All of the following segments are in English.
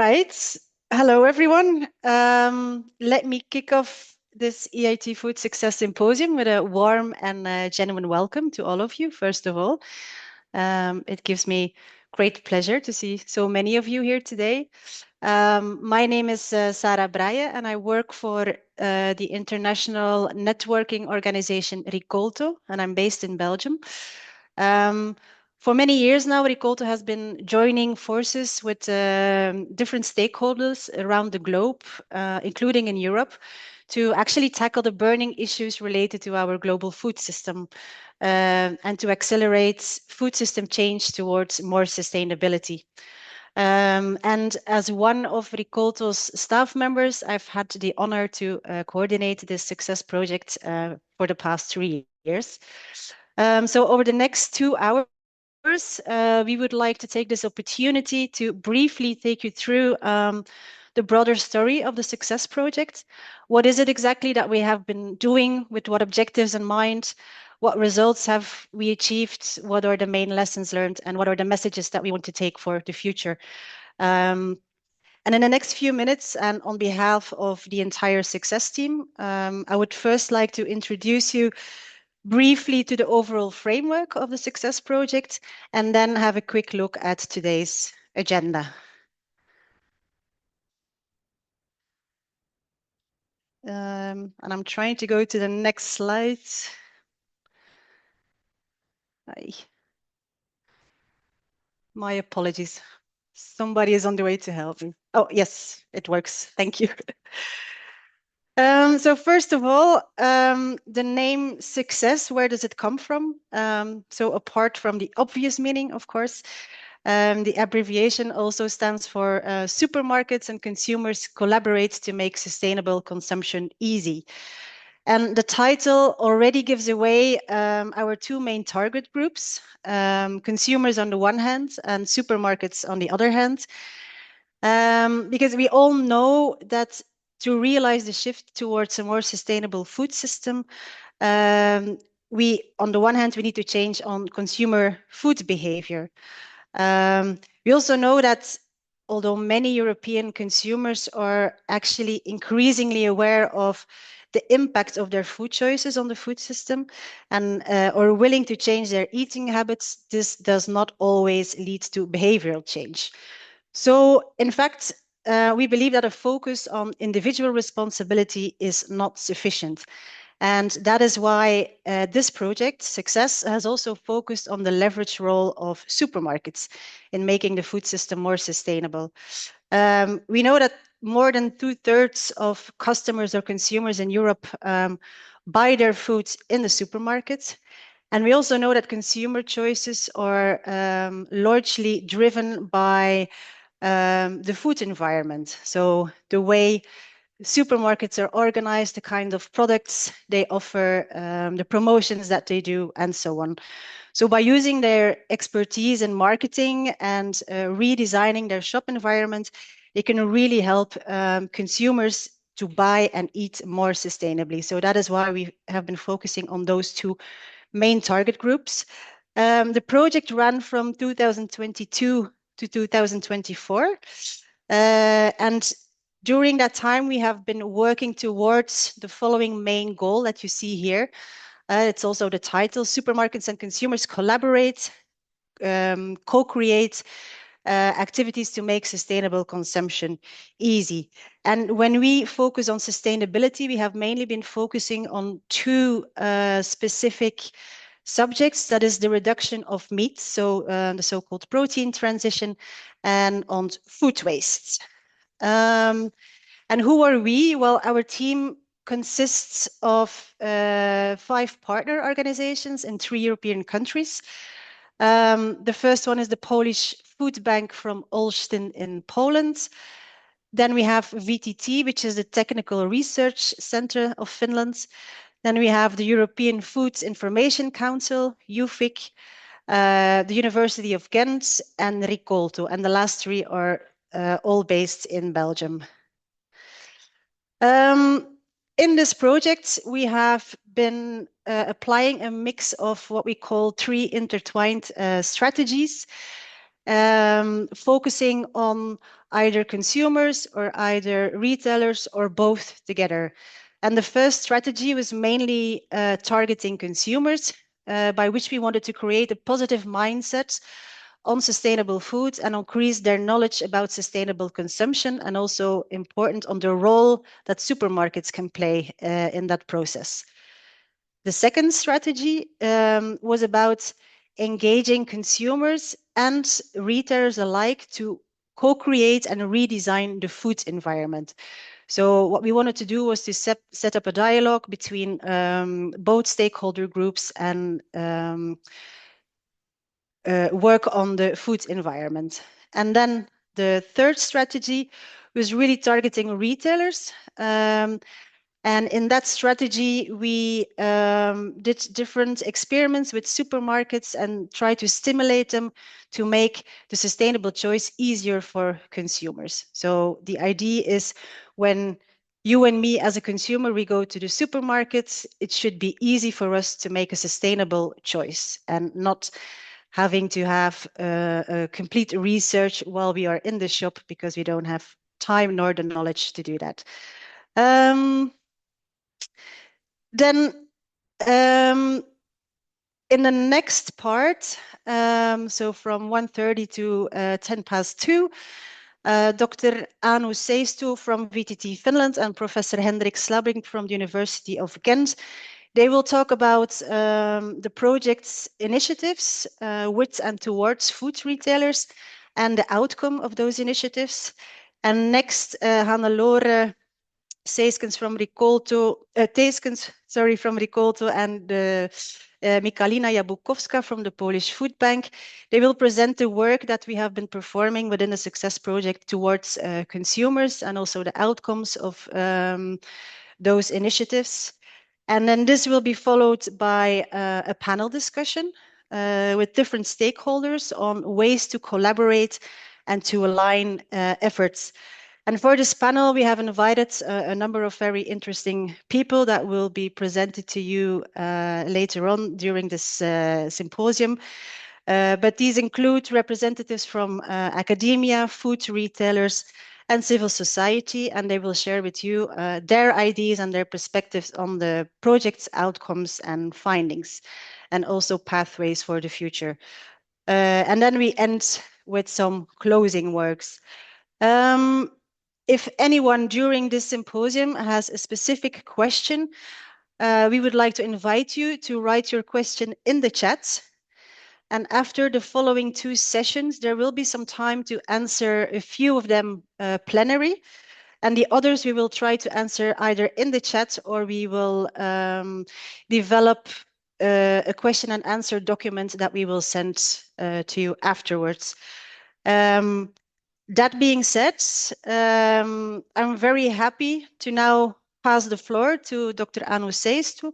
right. Hello, everyone. Let me kick off this EIT Food Success Symposium with a warm and genuine welcome to all of you, first of all. It gives me great pleasure to see so many of you here today. My name is Sarah Braille, and I work for the international networking organization Ricolto, and I'm based in Belgium. For many years now, Ricolto has been joining forces with different stakeholders around the globe, including in Europe, to actually tackle the burning issues related to our global food system and to accelerate food system change towards more sustainability. And as one of Ricolto's staff members, I've had the honor to coordinate this success project for the past 3 years. So over the next 2 hours, we would like to take this opportunity to briefly take you through the broader story of the Success Project. What is it exactly that we have been doing, with what objectives in mind? What results have we achieved? What are the main lessons learned? And what are the messages that we want to take for the future? And in the next few minutes, and on behalf of the entire Success team, I would first like to introduce you briefly to the overall framework of the Success Project, and then have a quick look at today's agenda. And I'm trying to go to the next slide. My apologies. Somebody is on the way to help me. Oh, yes, it works. Thank you. So first of all, the name Success, where does it come from? So apart from the obvious meaning, of course, the abbreviation also stands for supermarkets and consumers collaborate to make sustainable consumption easy. And the title already gives away our two main target groups, consumers on the one hand and supermarkets on the other hand, because we all know that to realize the shift towards a more sustainable food system, on the one hand, we need to change on consumer food behavior. We also know that although many European consumers are actually increasingly aware of the impact of their food choices on the food system and are willing to change their eating habits, this does not always lead to behavioral change. So, in fact, we believe that a focus on individual responsibility is not sufficient. And that is why this project, Success, has also focused on the leverage role of supermarkets in making the food system more sustainable. We know that more than 2/3 of customers or consumers in Europe buy their foods in the supermarket. And we also know that consumer choices are largely driven by the food environment. So the way supermarkets are organized, the kind of products they offer, the promotions that they do, and so on. So by using their expertise in marketing and redesigning their shop environment, they can really help consumers to buy and eat more sustainably. So that is why we have been focusing on those two main target groups. The project ran from 2022 to 2024. And during that time, we have been working towards the following main goal that you see here. It's also the title: supermarkets and consumers collaborate, co-create activities to make sustainable consumption easy. And when we focus on sustainability, we have mainly been focusing on two specific subjects. That is the reduction of meat, so the so-called protein transition, and on food waste. And who are we? Well, our team consists of 5 partner organizations in 3 European countries. The first one is the Polish Food Bank from Olsztyn in Poland. Then we have VTT, which is the Technical Research Center of Finland. Then we have the European Foods Information Council, UFIC, the University of Ghent, and Ricolto. And the last 3 are all based in Belgium. In this project, we have been applying a mix of what we call 3 intertwined strategies. focusing on either consumers or either retailers or both together. And the first strategy was mainly targeting consumers, by which we wanted to create a positive mindset on sustainable foods and increase their knowledge about sustainable consumption, and also important on the role that supermarkets can play in that process. The second strategy was about engaging consumers and retailers alike to co-create and redesign the food environment. So what we wanted to do was to set up a dialogue between both stakeholder groups and work on the food environment. And then the third strategy was really targeting retailers. And in that strategy, we did different experiments with supermarkets and try to stimulate them to make the sustainable choice easier for consumers. So the idea is, when you and me as a consumer, we go to the supermarket, it should be easy for us to make a sustainable choice and not having to have a complete research while we are in the shop, because we don't have time nor the knowledge to do that. Then in the next part, so from 1:30 to 2:10, Dr. Anu Seistu from VTT Finland and Professor Hendrik Slabink from the University of Ghent, they will talk about the project's initiatives with and towards food retailers and the outcome of those initiatives. And next, Hannelore Teeskens from Ricolto and Michalina Jabukowska from the Polish Food Bank. They will present the work that we have been performing within the Success project towards consumers and also the outcomes of those initiatives. And then this will be followed by a panel discussion with different stakeholders on ways to collaborate and to align efforts. And for this panel, we have invited a number of very interesting people that will be presented to you later on during this symposium. But these include representatives from academia, food retailers, and civil society, and they will share with you their ideas and their perspectives on the project's outcomes and findings, and also pathways for the future. And then we end with some closing works. If anyone during this symposium has a specific question, we would like to invite you to write your question in the chat. And after the following 2 sessions, there will be some time to answer a few of them plenary. And the others we will try to answer either in the chat, or we will develop a question and answer document that we will send to you afterwards. That being said, I'm very happy to now pass the floor to Dr. Anu Seistu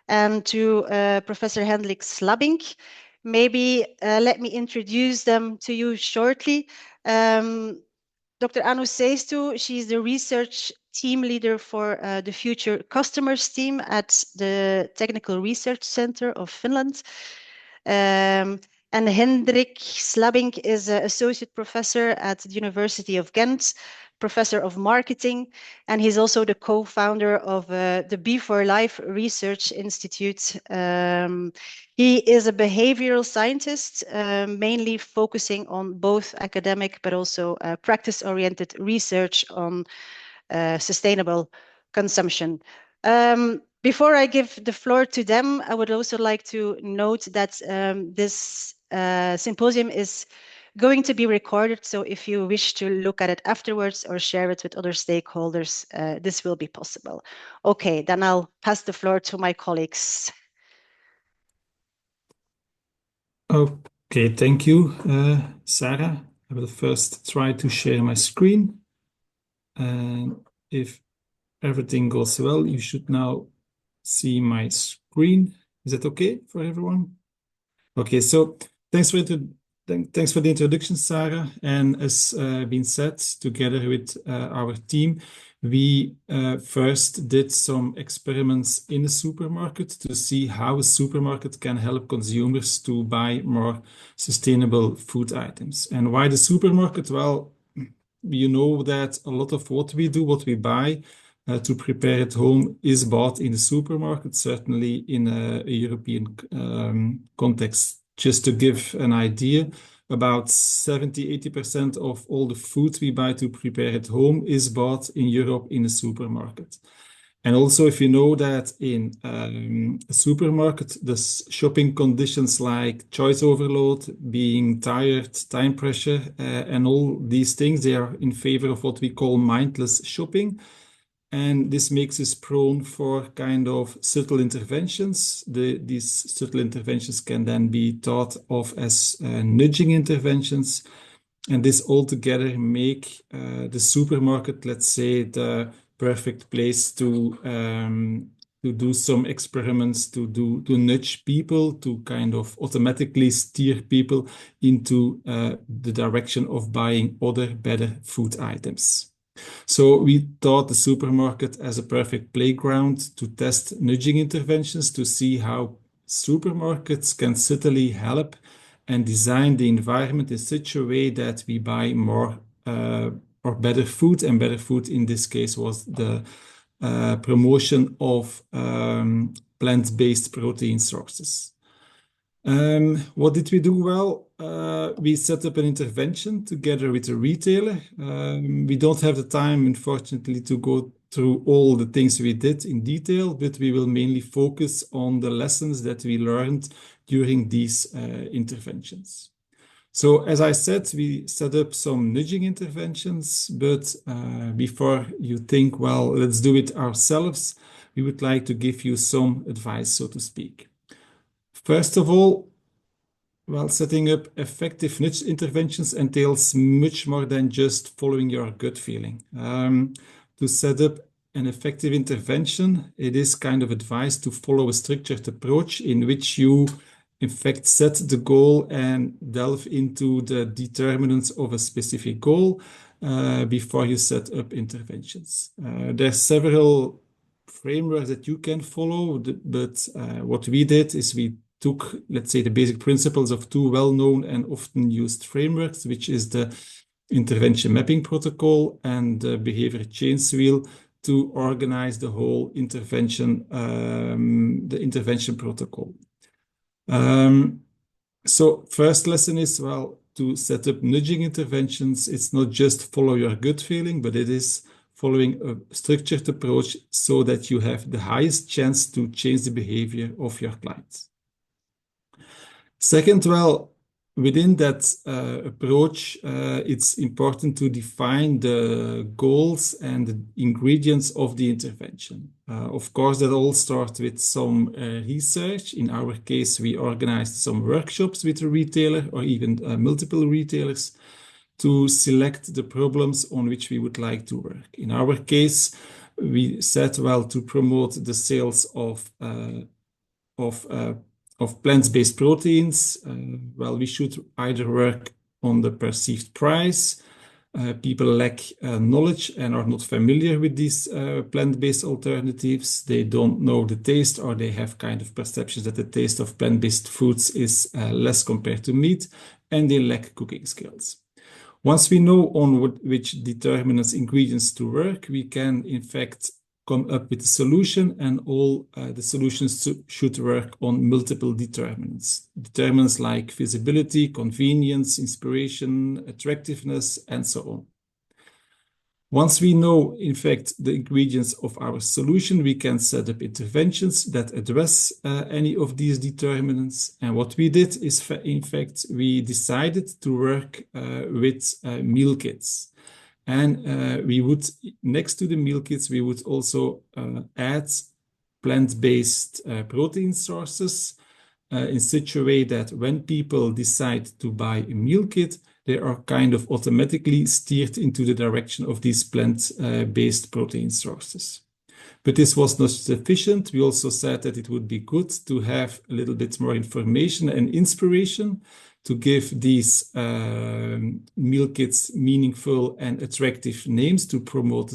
and to Professor Hendrik Slabink. Maybe let me introduce them to you shortly. Dr. Anu Seistu, she's the research team leader for the Future Customers team at the Technical Research Center of Finland. And Hendrik Slabink is an associate professor at the University of Ghent, professor of marketing, and he's also the co-founder of the B4Life Research Institute. He is a behavioral scientist, mainly focusing on both academic but also practice-oriented research on sustainable consumption. Before I give the floor to them, I would also like to note that this symposium is going to be recorded. So if you wish to look at it afterwards or share it with other stakeholders, this will be possible. Okay, then I'll pass the floor to my colleagues. Okay, thank you, Sarah. I will first try to share my screen. And if everything goes well, you should now see my screen. Is that okay for everyone? Okay, so thanks for the introduction, Sarah. And as been said, together with our team, we first did some experiments in a supermarket to see how a supermarket can help consumers to buy more sustainable food items. And why the supermarket? Well, you know that a lot of what we do, what we buy to prepare at home is bought in the supermarket, certainly in a European context. Just to give an idea, about 70-80% of all the food we buy to prepare at home is bought in Europe in a supermarket. And also, if you know that in a supermarket, the shopping conditions like choice overload, being tired, time pressure, and all these things, they are in favor of what we call mindless shopping. And this makes us prone for kind of subtle interventions. These subtle interventions can then be thought of as nudging interventions. And this altogether make the supermarket, let's say, the perfect place to do some experiments, to nudge people, to kind of automatically steer people into the direction of buying other better food items. So we thought the supermarket as a perfect playground to test nudging interventions to see how supermarkets can subtly help and design the environment in such a way that we buy more or better food. And better food in this case was the promotion of plant-based protein sources. What did we do? Well, we set up an intervention together with a retailer. We don't have the time, unfortunately, to go through all the things we did in detail, but we will mainly focus on the lessons that we learned during these interventions. So, as I said, we set up some nudging interventions, but before you think, well, let's do it ourselves, we would like to give you some advice, so to speak. First of all, well, setting up effective nudge interventions entails much more than just following your gut feeling. To set up an effective intervention, it is kind of advised to follow a structured approach in which you, in fact, set the goal and delve into the determinants of a specific goal before you set up interventions. There are several frameworks that you can follow, but what we did is we took, let's say, the basic principles of two well-known and often used frameworks, which is the intervention mapping protocol and the behavior change wheel, to organize the whole intervention, the intervention protocol. So first lesson is, well, to set up nudging interventions, it's not just follow your gut feeling, but it is following a structured approach so that you have the highest chance to change the behavior of your clients. Second, well, within that approach, it's important to define the goals and the ingredients of the intervention. Of course, that all starts with some research. In our case, we organized some workshops with a retailer or even multiple retailers to select the problems on which we would like to work. In our case, we said, well, to promote the sales of plant-based proteins, well, we should either work on the perceived price. People lack knowledge and are not familiar with these plant-based alternatives. They don't know the taste, or they have kind of perceptions that the taste of plant-based foods is less compared to meat, and they lack cooking skills. Once we know on which determinants ingredients to work, we can, in fact, come up with a solution, and all the solutions should work on multiple determinants. Determinants like feasibility, convenience, inspiration, attractiveness, and so on. Once we know, in fact, the ingredients of our solution, we can set up interventions that address any of these determinants. And what we did is, in fact, we decided to work with meal kits. And we would, next to the meal kits, we would also add plant-based protein sources in such a way that when people decide to buy a meal kit, they are kind of automatically steered into the direction of these plant-based protein sources. But this was not sufficient. We also said that it would be good to have a little bit more information and inspiration to give these meal kits meaningful and attractive names to promote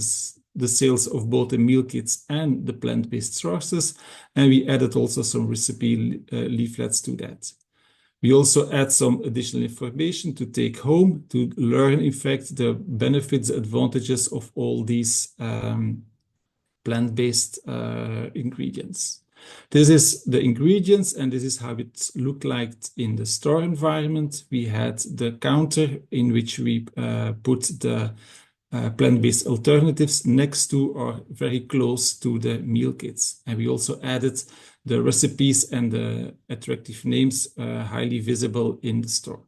the sales of both the meal kits and the plant-based sources. And we added also some recipe leaflets to that. We also add some additional information to take home to learn, in fact, the benefits, advantages of all these plant-based ingredients. This is the ingredients, and this is how it looked like in the store environment. We had the counter in which we put the plant-based alternatives next to or very close to the meal kits. And we also added the recipes and the attractive names highly visible in the store.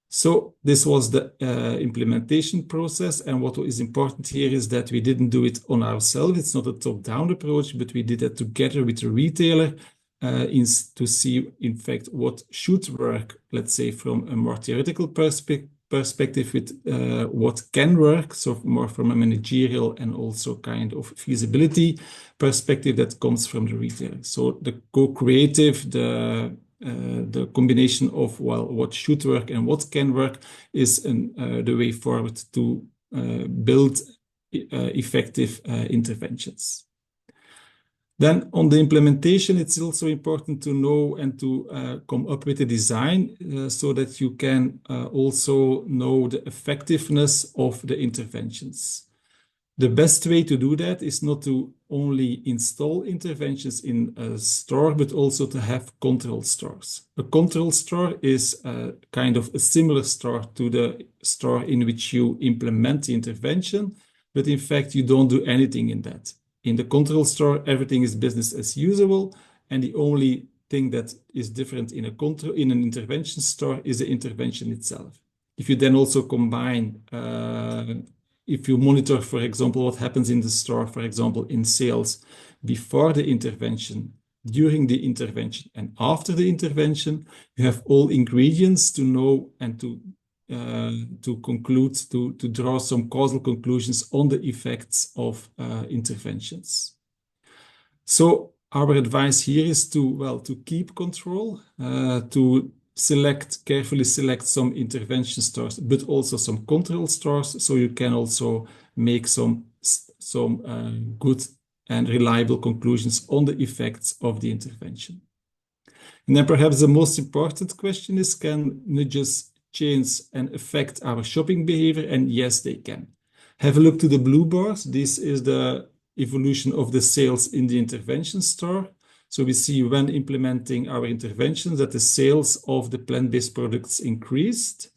So this was the implementation process. And what is important here is that we didn't do it on ourselves. It's not a top-down approach, but we did that together with the retailer to see, in fact, what should work, let's say, from a more theoretical perspective with what can work, so more from a managerial and also kind of feasibility perspective that comes from the retailer. So the co-creative, the combination of, well, what should work and what can work is the way forward to build effective interventions. Then on the implementation, it's also important to know and to come up with a design so that you can also know the effectiveness of the interventions. The best way to do that is not to only install interventions in a store, but also to have control stores. A control store is kind of a similar store to the store in which you implement the intervention, but in fact, you don't do anything in that. In the control store, everything is business as usual, and the only thing that is different in an intervention store is the intervention itself. If you then also combine, if you monitor, for example, what happens in the store, for example, in sales before the intervention, during the intervention, and after the intervention, you have all ingredients to know and to conclude, to draw some causal conclusions on the effects of interventions. So our advice here is to keep control, to carefully select some intervention stores, but also some control stores, so you can also make some good and reliable conclusions on the effects of the intervention. And then perhaps the most important question is, can nudges change and affect our shopping behavior? And yes, they can. Have a look to the blue bars. This is the evolution of the sales in the intervention store. So we see when implementing our interventions that the sales of the plant-based products increased,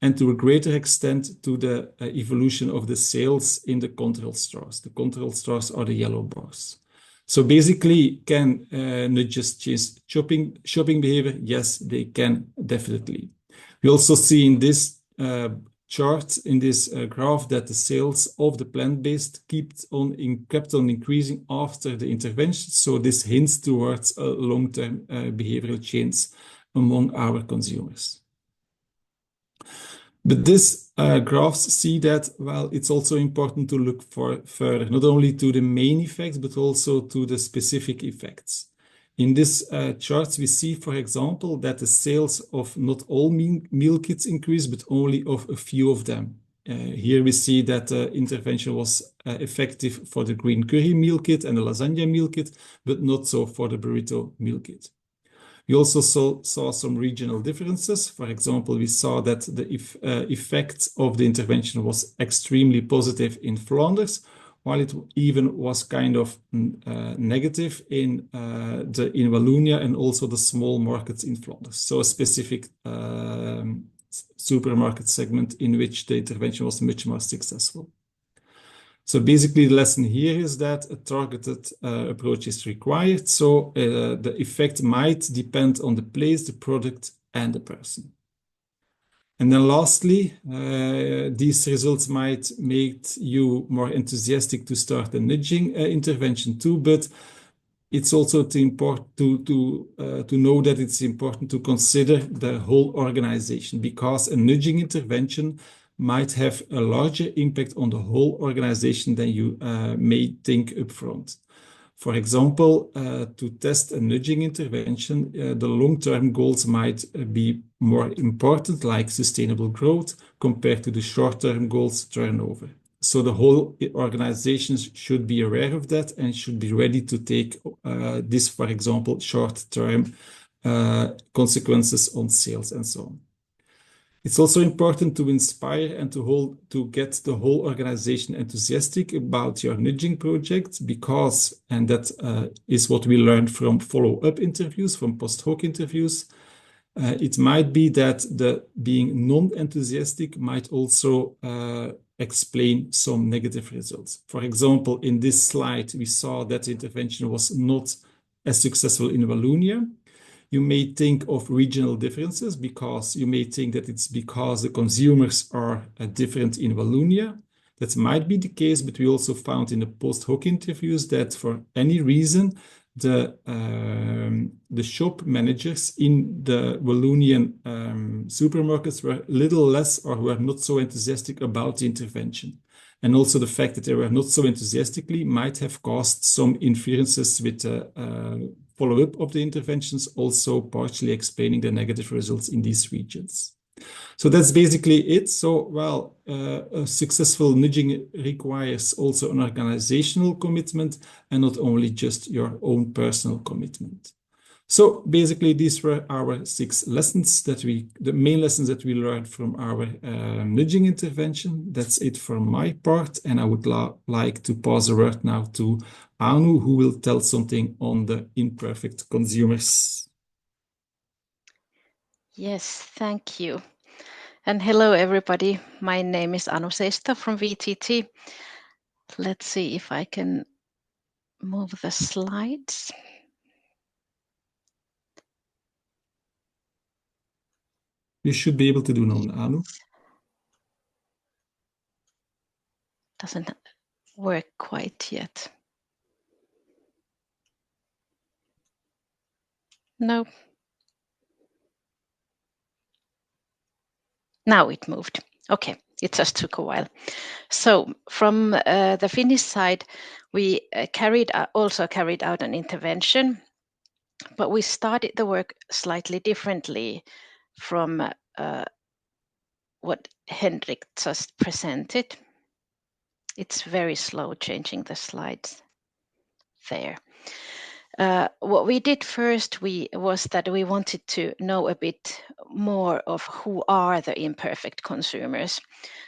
and to a greater extent to the evolution of the sales in the control stores. The control stores are the yellow bars. So basically, can nudges change shopping behavior? Yes, they can, definitely. We also see in this chart, in this graph, that the sales of the plant-based kept on increasing after the intervention. So this hints towards a long-term behavioral change among our consumers. But this graphs see that, well, it's also important to look further, not only to the main effects, but also to the specific effects. In this charts, we see, for example, that the sales of not all meal kits increased, but only of a few of them. Here we see that the intervention was effective for the green curry meal kit and the lasagna meal kit, but not so for the burrito meal kit. We also saw some regional differences. For example, we saw that the effect of the intervention was extremely positive in Flanders, while it even was kind of negative in Wallonia and also the small markets in Flanders. So a specific supermarket segment in which the intervention was much more successful. So basically the lesson here is that a targeted approach is required. So the effect might depend on the place, the product, and the person. And then lastly, these results might make you more enthusiastic to start a nudging intervention too, but it's also important to know that it's important to consider the whole organization, because a nudging intervention might have a larger impact on the whole organization than you may think upfront. For example, to test a nudging intervention, the long-term goals might be more important, like sustainable growth, compared to the short-term goals, turnover. So the whole organizations should be aware of that and should be ready to take this, for example, short-term consequences on sales and so on. It's also important to inspire and to get the whole organization enthusiastic about your nudging project because, and that is what we learned from follow-up interviews, from post-hoc interviews, it might be that the being non-enthusiastic might also explain some negative results. For example, in this slide, we saw that the intervention was not as successful in Wallonia. You may think of regional differences because you may think that it's because the consumers are different in Wallonia. That might be the case, but we also found in the post-hoc interviews that for any reason, the shop managers in the Wallonian supermarkets were a little less or were not so enthusiastic about the intervention. And also the fact that they were not so enthusiastically might have caused some inferences with the follow-up of the interventions, also partially explaining the negative results in these regions. So that's basically it. So, well, a successful nudging requires also an organizational commitment and not only just your own personal commitment. So basically, these were our 6 lessons the main lessons that we learned from our nudging intervention. That's it for my part. And I would like to pass the word now to Anu, who will tell something on the imperfect consumers. Yes, thank you. And hello, everybody. My name is Anu Seisto from VTT. Let's see if I can move the slides. You should be able to do now, Anu. Doesn't work quite yet. No. Now it moved. Okay, it just took a while. So from the Finnish side, we also carried out an intervention, but we started the work slightly differently from what Henrik just presented. It's very slow changing the slides there. What we did first was that we wanted to know a bit more of who are the imperfect consumers.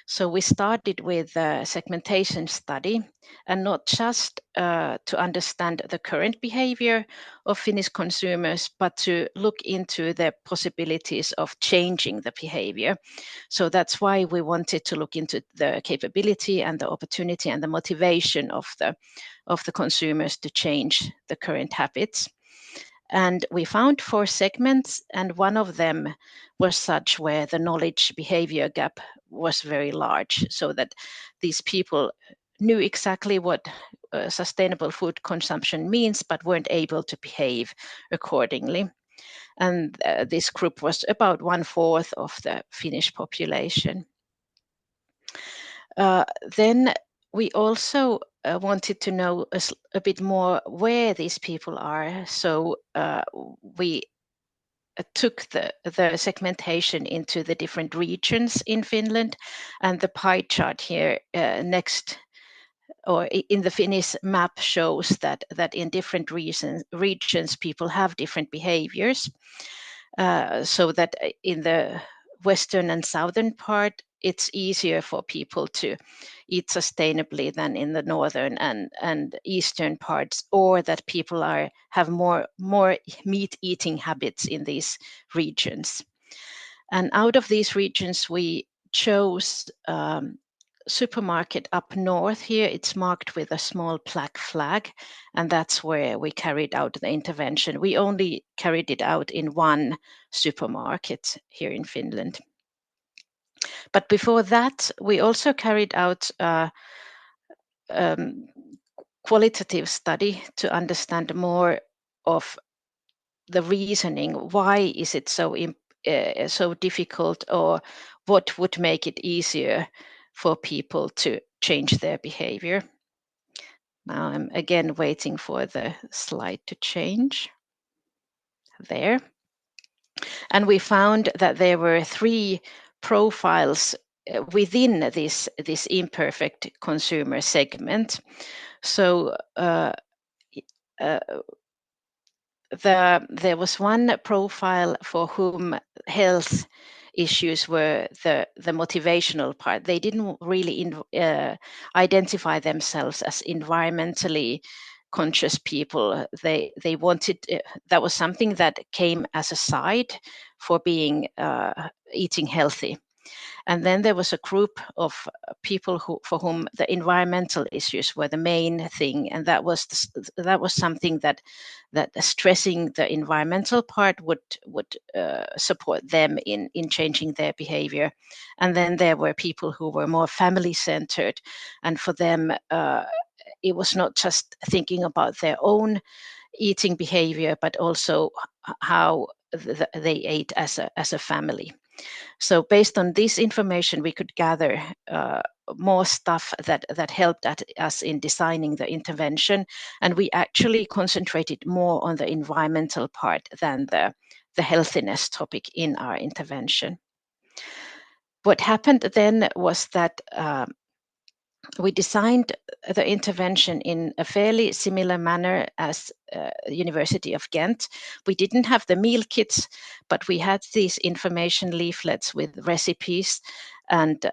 So we started with a segmentation study, and not just to understand the current behavior of Finnish consumers, but to look into the possibilities of changing the behavior. So that's why we wanted to look into the capability and the opportunity and the motivation of the consumers to change the current habits. And we found 4 segments, and one of them was such where the knowledge behavior gap was very large, so that these people knew exactly what sustainable food consumption means, but weren't able to behave accordingly. And this group was about 1/4 of the Finnish population. Then we also wanted to know a bit more where these people are. So we took the segmentation into the different regions in Finland, and the pie chart here next or in the Finnish map shows that in different regions people have different behaviors. So that in the western and southern part, it's easier for people to eat sustainably than in the northern and eastern parts, or that people have more meat eating habits in these regions. And out of these regions, we chose supermarket up north here. It's marked with a small black flag, and that's where we carried out the intervention. We only carried it out in 1 supermarket here in Finland. But before that, we also carried out a qualitative study to understand more of the reasoning. Why is it so difficult, or what would make it easier for people to change their behavior? Now I'm again waiting for the slide to change. There. And we found that there were 3 profiles within this imperfect consumer segment. So there was one profile for whom health issues were the motivational part. They didn't really identify themselves as environmentally conscious people. They wanted, that was something that came as a side for being eating healthy. And then there was a group of people for whom the environmental issues were the main thing, and that was something that stressing the environmental part would support them in changing their behavior. And then there were people who were more family centered, and for them it was not just thinking about their own eating behavior, but also how they ate as a family. So based on this information, we could gather more stuff that helped us in designing the intervention. And we actually concentrated more on the environmental part than the healthiness topic in our intervention. What happened then was that we designed the intervention in a fairly similar manner as University of Ghent. We didn't have the meal kits, but we had these information leaflets with recipes. And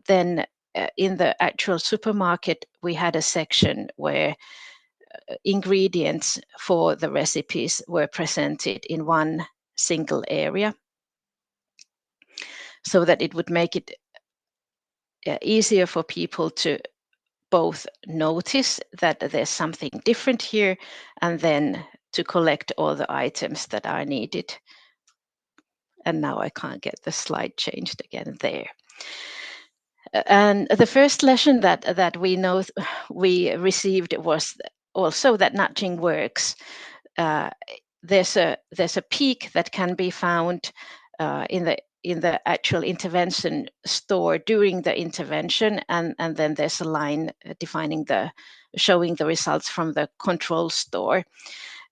then in the actual supermarket, we had a section where ingredients for the recipes were presented in one single area, so that it would make it easier for people to both notice that there's something different here, and then to collect all the items that are needed. And now I can't get the slide changed again there. And the first lesson that we received was also that nudging works. There's a peak that can be found in the actual intervention store during the intervention, and then there's a line defining showing the results from the control store.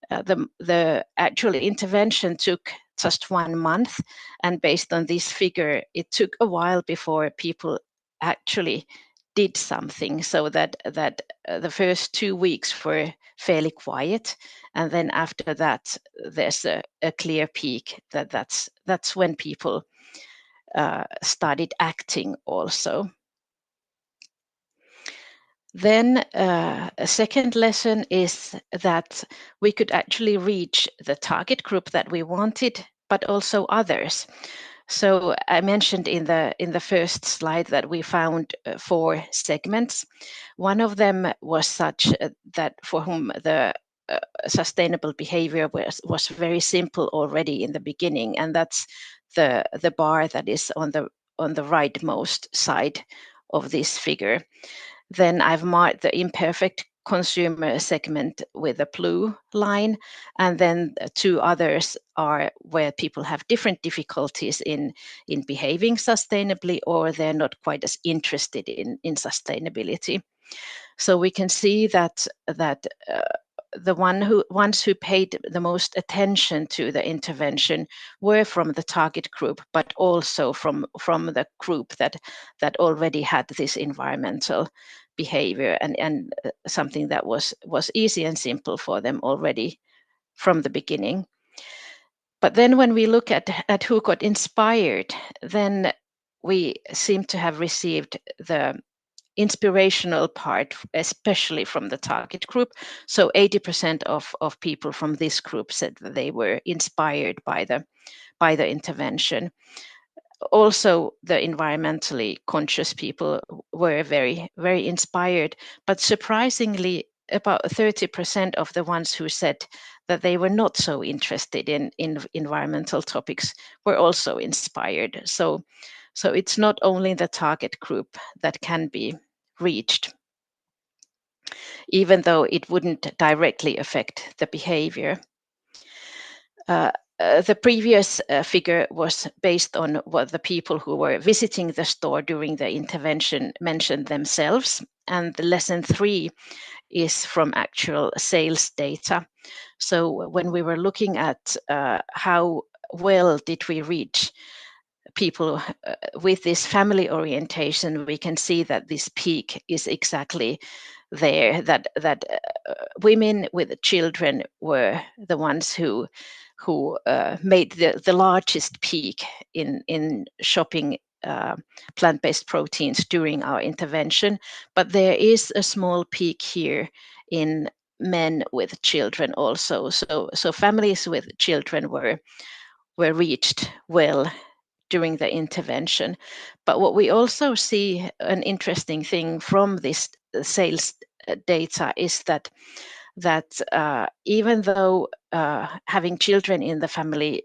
The actual intervention took just 1 month, and based on this figure, it took a while before people actually did something, so that the first 2 weeks were fairly quiet, and then after that there's a clear peak that's when people started acting also. Then a second lesson is that we could actually reach the target group that we wanted, but also others. So I mentioned in the first slide that we found 4 segments. One of them was such that for whom the sustainable behavior was very simple already in the beginning, and that's the bar that is on the rightmost side of this figure. Then I've marked the imperfect consumer segment with a blue line, and then 2 others are where people have different difficulties in behaving sustainably, or they're not quite as interested in sustainability. So we can see that the ones who paid the most attention to the intervention were from the target group, but also from the group that already had this environmental behavior, and something that was easy and simple for them already from the beginning. But then when we look at who got inspired, then we seem to have received the inspirational part, especially from the target group. So 80% of people from this group said that they were inspired by the intervention. Also, the environmentally conscious people were very, very inspired, but surprisingly, about 30% of the ones who said that they were not so interested in environmental topics were also inspired. So it's not only the target group that can be reached, even though it wouldn't directly affect the behavior. The previous figure was based on what the people who were visiting the store during the intervention mentioned themselves. And the lesson 3 is from actual sales data. So when we were looking at how well did we reach people with this family orientation, we can see that this peak is exactly there, that women with children were the ones who made the largest peak in shopping plant-based proteins during our intervention. But there is a small peak here in men with children also. So families with children were reached well during the intervention. But what we also see, an interesting thing from this sales data, is that even though having children in the family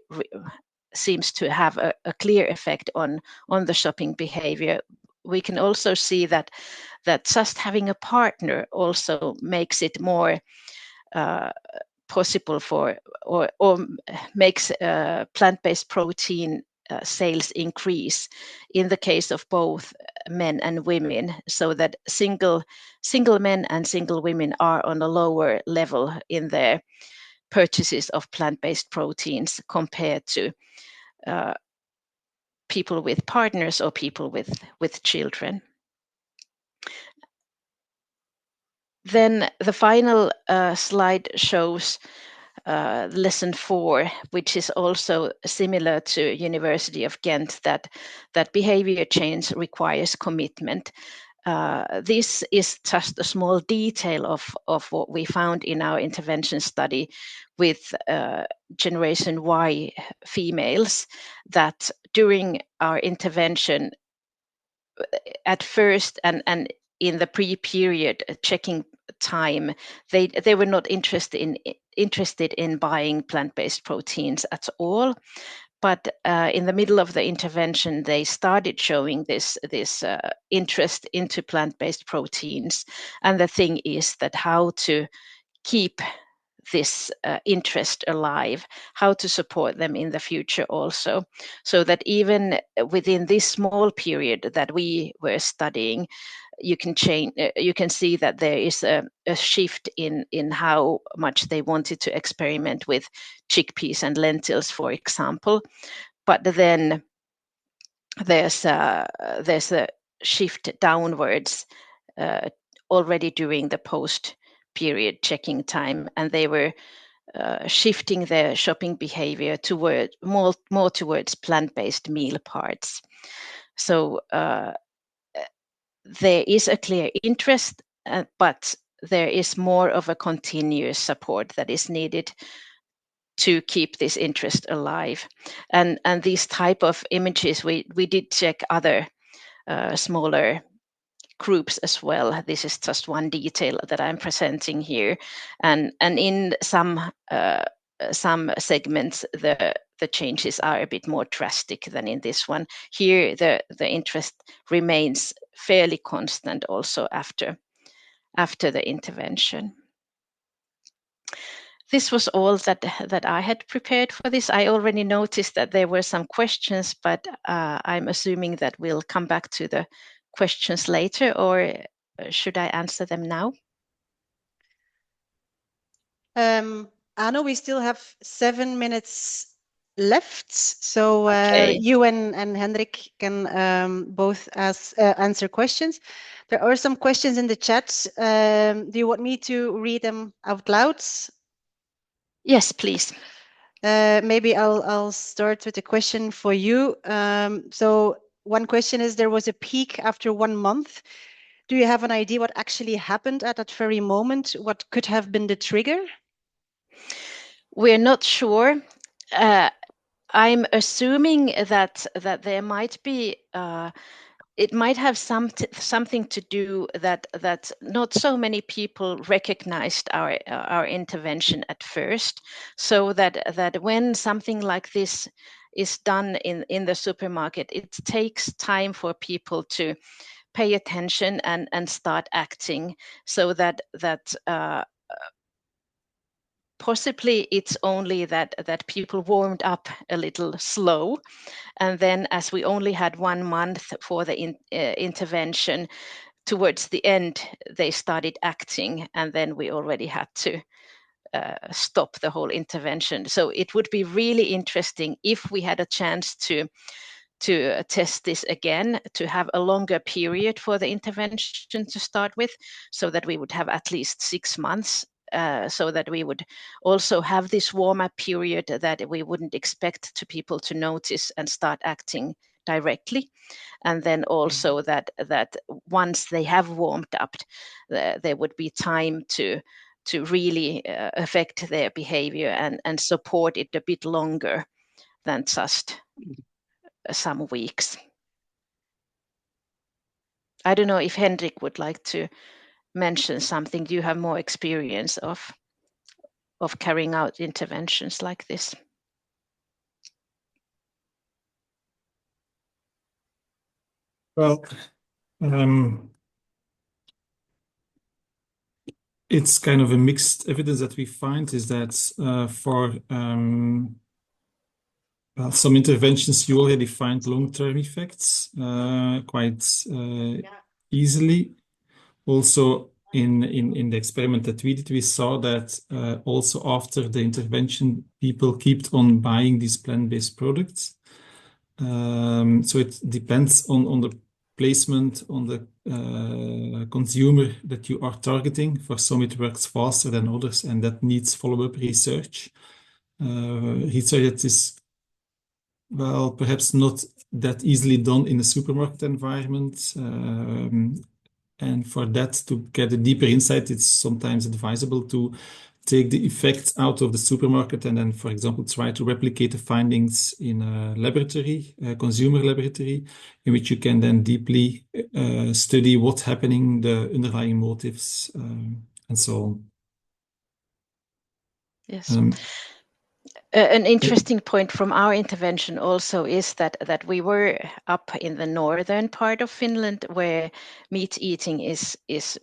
seems to have a clear effect on the shopping behavior, we can also see that just having a partner also makes it more possible for, or makes plant-based protein sales increase in the case of both men and women, so that single men and single women are on a lower level in their purchases of plant-based proteins compared to people with partners or people with children. Then the final slide shows lesson 4, which is also similar to University of Ghent, that behavior change requires commitment. This is just a small detail of what we found in our intervention study with Generation Y females, that during our intervention at first and in the pre-period checking time, they were not interested in buying plant-based proteins at all. But in the middle of the intervention, they started showing this interest into plant-based proteins. And the thing is that how to keep this interest alive, how to support them in the future also, so that even within this small period that we were studying, you can see that there is a shift in how much they wanted to experiment with chickpeas and lentils, for example. But then there's a shift downwards already during the post period checking time, and they were shifting their shopping behavior toward more towards plant-based meal parts. So there is a clear interest, but there is more of a continuous support that is needed to keep this interest alive. And these type of images, we did check other smaller groups as well. This is just one detail that I'm presenting here, and in some segments the changes are a bit more drastic than in this one. Here the interest remains fairly constant also after the intervention. This was all that I had prepared for this. I already noticed that there were some questions, but I'm assuming that we'll come back to the questions later, or should I answer them now? Anno, we still have 7 minutes left, so Okay. you and Hendrik can both answer questions. There are some questions in the chat. Do you want me to read them out loud? Yes, please. Maybe I'll start with a question for you. So one question is, there was a peak after 1 month. Do you have an idea what actually happened at that very moment? What could have been the trigger? We're not sure. I'm assuming that there might be it might have something to do that not so many people recognized our intervention at first, so that when something like this is done in the supermarket, it takes time for people to pay attention and start acting, so that possibly it's only that people warmed up a little slow, and then as we only had 1 month for the intervention, towards the end they started acting, and then we already had to stop the whole intervention. So it would be really interesting if we had a chance to to test this again, to have a longer period for the intervention to start with, so that we would have at least 6 months, so that we would also have this warm-up period that we wouldn't expect to people to notice and start acting directly. And then also that once they have warmed up, there would be time to really affect their behavior and support it a bit longer than just some weeks. I don't know if Henrik would like to mention something. Do you have more experience of carrying out interventions like this? Well, it's kind of a mixed evidence that we find is that for well, some interventions you already find long-term effects quite easily. Also, in the experiment that we did, we saw that also after the intervention, people kept on buying these plant-based products. So it depends on the placement, on the consumer that you are targeting. For some, it works faster than others, and that needs follow-up research. Research that is, well, perhaps not that easily done in a supermarket environment. And for that, to get a deeper insight, it's sometimes advisable to take the effects out of the supermarket and then, for example, try to replicate the findings in a laboratory, a consumer laboratory, in which you can then deeply study what's happening, the underlying motives, and so on. Yes. An interesting point from our intervention also is that we were up in the northern part of Finland, where meat eating is it's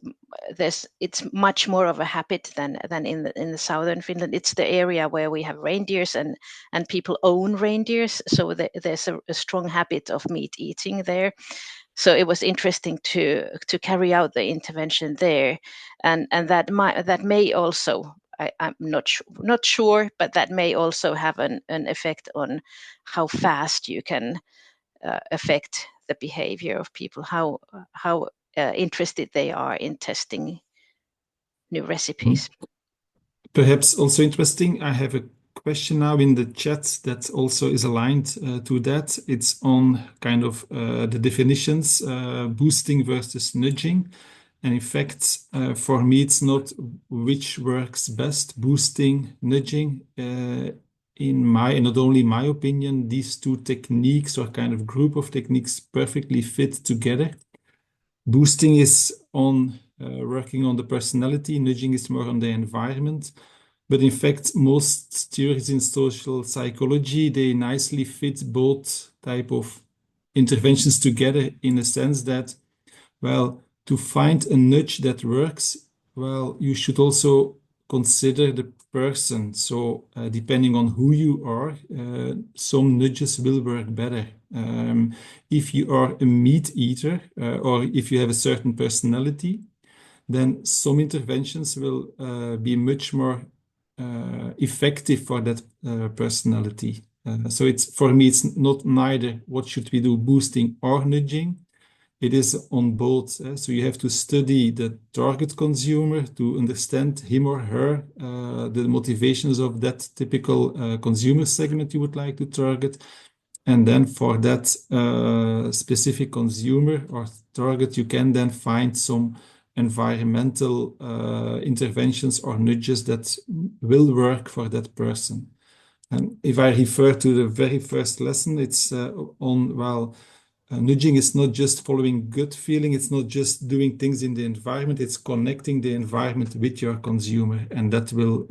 much more of a habit than in the southern Finland. It's the area where we have reindeers and people own reindeers, so there's a strong habit of meat eating there. So it was interesting to carry out the intervention there, and that may also, I'm not sure, but that may also have an effect on how fast you can affect the behavior of people, how interested they are in testing new recipes. Perhaps also interesting, I have a question now in the chat that also is aligned to that. It's on kind of the definitions, boosting versus nudging. And in fact, for me, it's not which works best, boosting, nudging. In my, and not only my opinion, these two techniques or kind of group of techniques perfectly fit together. Boosting is on working on the personality, nudging is more on the environment. But in fact, most theories in social psychology, they nicely fit both type of interventions together in a sense that, well, to find a nudge that works, well, you should also consider the person. So depending on who you are, some nudges will work better. If you are a meat eater or if you have a certain personality, then some interventions will be much more effective for that personality. So it's, for me, it's not neither what should we do, boosting or nudging. It is on both. So you have to study the target consumer to understand him or her, the motivations of that typical consumer segment you would like to target. And then for that specific consumer or target, you can then find some environmental interventions or nudges that will work for that person. And if I refer to the very first lesson, it's on, well, nudging is not just following gut feeling, it's not just doing things in the environment, it's connecting the environment with your consumer. And that will,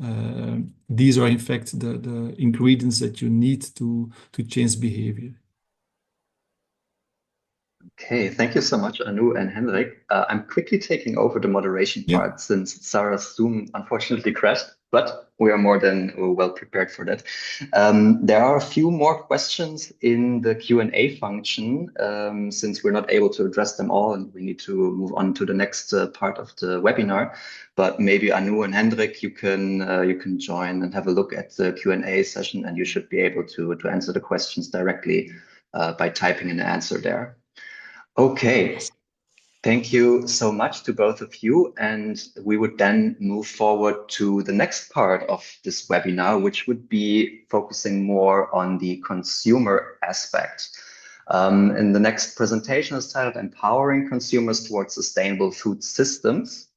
these are in fact the ingredients that you need to change behavior. Okay, thank you so much, Anu and Henrik. I'm quickly taking over the moderation part since Sarah's Zoom unfortunately crashed, but we are more than well prepared for that. There are a few more questions in the Q&A function since we're not able to address them all and we need to move on to the next part of the webinar. But maybe Anu and Henrik, you can join and have a look at the Q&A session, and you should be able to answer the questions directly by typing an answer there. Okay. Thank you so much to both of you. And we would then move forward to the next part of this webinar, which would be focusing more on the consumer aspect. And the next presentation is titled Empowering Consumers Towards Sustainable Food Systems.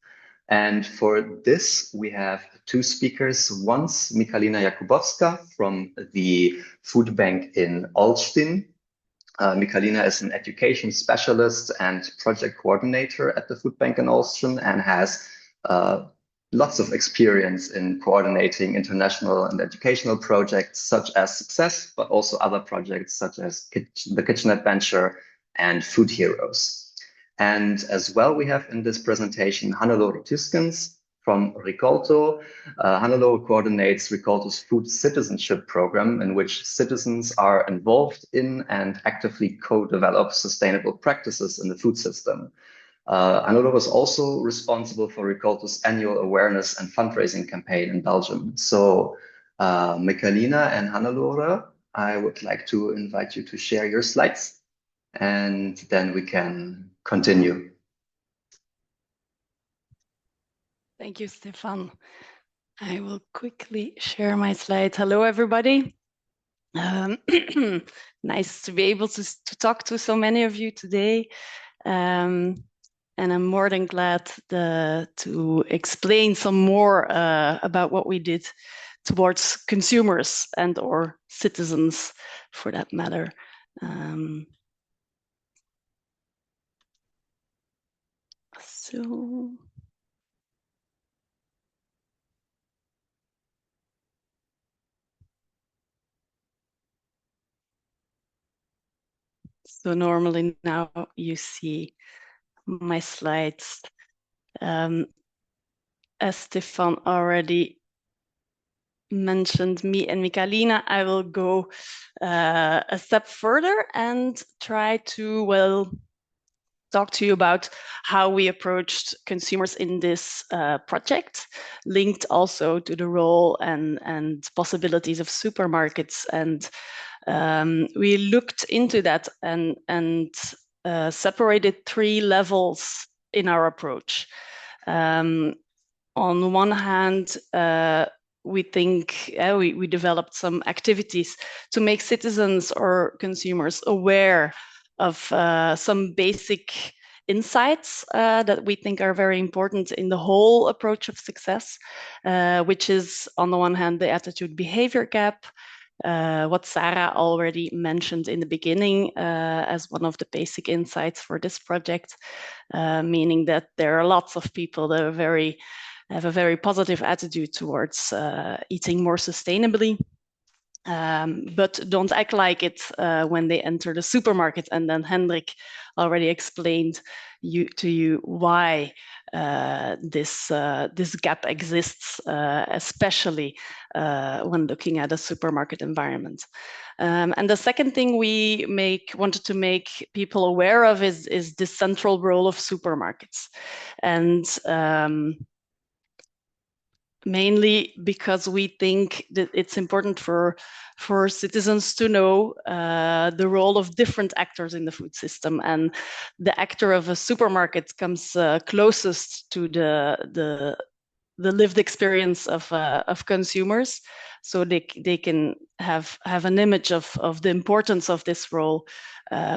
And for this, we have two speakers. One's Michalina Jakubowska from the food bank in Olsztyn. Michalina is an education specialist and project coordinator at the food bank in Olsztyn and has lots of experience in coordinating international and educational projects such as Success, but also other projects such as the Kitchen Adventure and Food Heroes. And as well, we have in this presentation Hannelore Tuskens from Ricolto. Hannelore coordinates Ricolto's food citizenship program, in which citizens are involved in and actively co-develop sustainable practices in the food system. Hannelore was also responsible for Ricolto's annual awareness and fundraising campaign in Belgium. So Michalina and Hannelore, I would like to invite you to share your slides, and then we can continue. Thank you, Stefan. I will quickly share my slides. Hello, everybody. Nice to be able to talk to so many of you today. And I'm more than glad to explain some more about what we did towards consumers and or citizens, for that matter. So normally now you see my slides. As Stefan already mentioned, me and Michalina, I will go a step further and try to, talk to you about how we approached consumers in this project, linked also to the role and possibilities of supermarkets. And we looked into that and separated 3 levels in our approach. On one hand, we think we developed some activities to make citizens or consumers aware of some basic insights that we think are very important in the whole approach of success, which is on the one hand the attitude behavior gap, what Sarah already mentioned in the beginning as one of the basic insights for this project, meaning that there are lots of people that have a very positive attitude towards eating more sustainably, but don't act like it when they enter the supermarket. And then Hendrik already explained to you why this gap exists, especially when looking at a supermarket environment. And the second thing we wanted to make people aware of is the central role of supermarkets. And mainly because we think that it's important for citizens to know the role of different actors in the food system. And the actor of a supermarket comes closest to the lived experience of consumers, so they can have an image of the importance of this role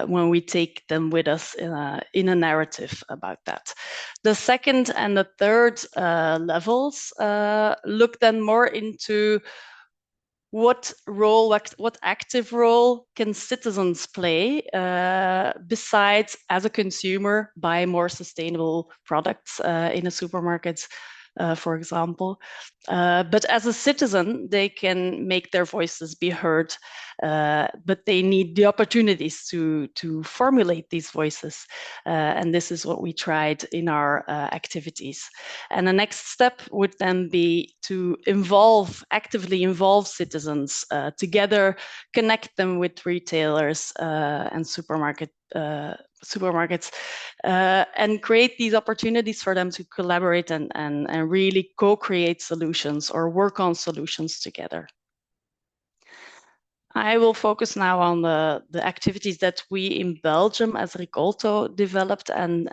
when we take them with us in a narrative about that. The second and the third levels look then more into what active role can citizens play besides, as a consumer, buy more sustainable products in a supermarket, for example. But as a citizen, they can make their voices be heard, but they need the opportunities to formulate these voices. And this is what we tried in our activities. And the next step would then be to actively involve citizens together, connect them with retailers and supermarkets, and create these opportunities for them to collaborate and really co-create solutions or work on solutions together. I will focus now on the activities that we in Belgium as Ricolto developed, and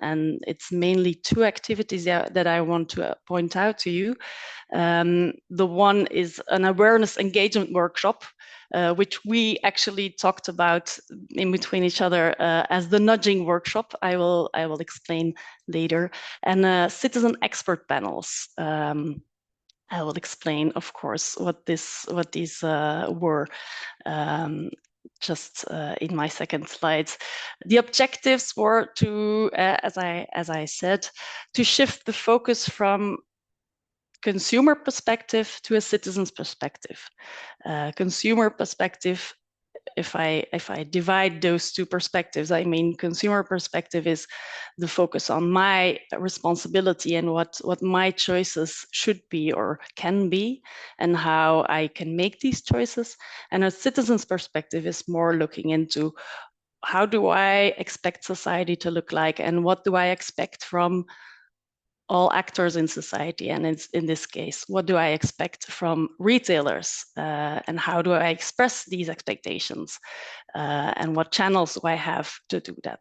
it's mainly 2 activities that I want to point out to you. The one is an awareness engagement workshop, which we actually talked about in between each other as the nudging workshop. I will explain later, and citizen expert panels. I will explain, of course, what these were just in my second slides. The objectives were to, as I said, to shift the focus from consumer perspective to a citizen's perspective. Consumer perspective, if I divide those 2 perspectives, I mean, consumer perspective is the focus on my responsibility and what my choices should be or can be, and how I can make these choices. And a citizen's perspective is more looking into how do I expect society to look like, and what do I expect from all actors in society, and in this case, what do I expect from retailers, and how do I express these expectations, and what channels do I have to do that?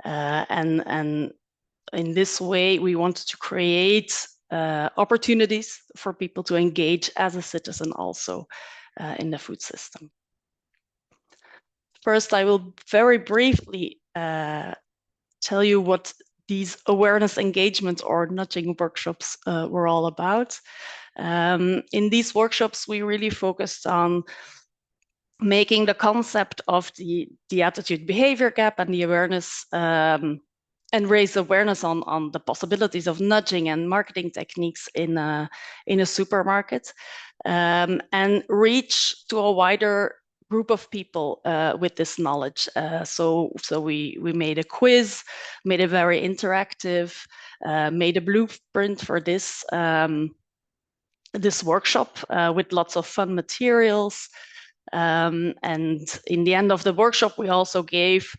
And in this way, we wanted to create opportunities for people to engage as a citizen also in the food system. First, I will very briefly tell you what these awareness engagement or nudging workshops were all about. In these workshops, we really focused on making the concept of the attitude behavior gap and the awareness and raise awareness on the possibilities of nudging and marketing techniques in a supermarket, and reach to a wider group of people with this knowledge. So we made a quiz, made it very interactive, made a blueprint for this this workshop with lots of fun materials. And in the end of the workshop, we also gave,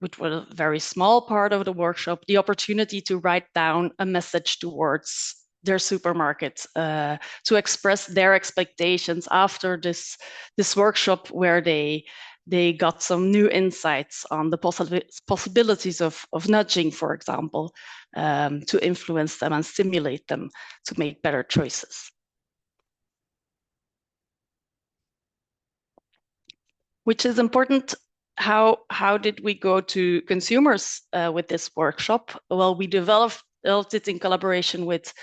which was a very small part of the workshop, the opportunity to write down a message towards their supermarket, to express their expectations after this workshop, where they got some new insights on the possibilities of nudging, for example, to influence them and stimulate them to make better choices. Which is important. How did we go to consumers with this workshop? Well, we developed it in collaboration with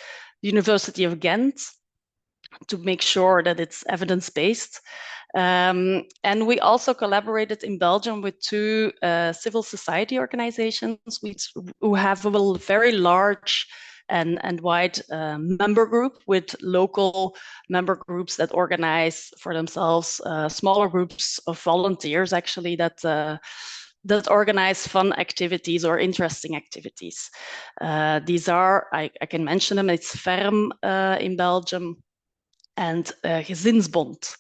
the University of Ghent to make sure that it's evidence-based. And we also collaborated in Belgium with 2 civil society organizations who have a very large and wide member group, with local member groups that organize for themselves smaller groups of volunteers, actually, that organize fun activities or interesting activities. These are, I can mention them, it's Ferm in Belgium and Gezinsbond.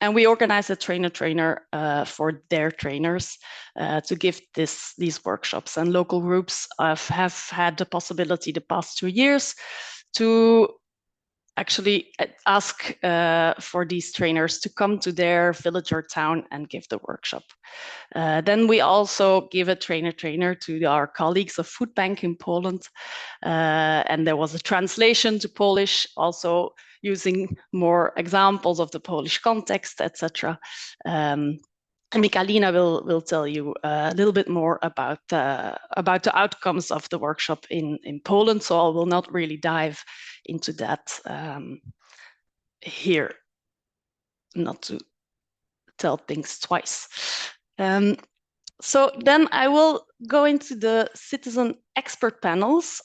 And we organize a trainer for their trainers to give these workshops. And local groups have had the possibility the past 2 years to actually ask for these trainers to come to their village or town and give the workshop. Then we also give a trainer to our colleagues of Food Bank in Poland. And there was a translation to Polish, also using more examples of the Polish context, etc. And Michalina will tell you a little bit more about the outcomes of the workshop in Poland, so I will not really dive into that here, not to tell things twice. So then I will go into the citizen expert panels,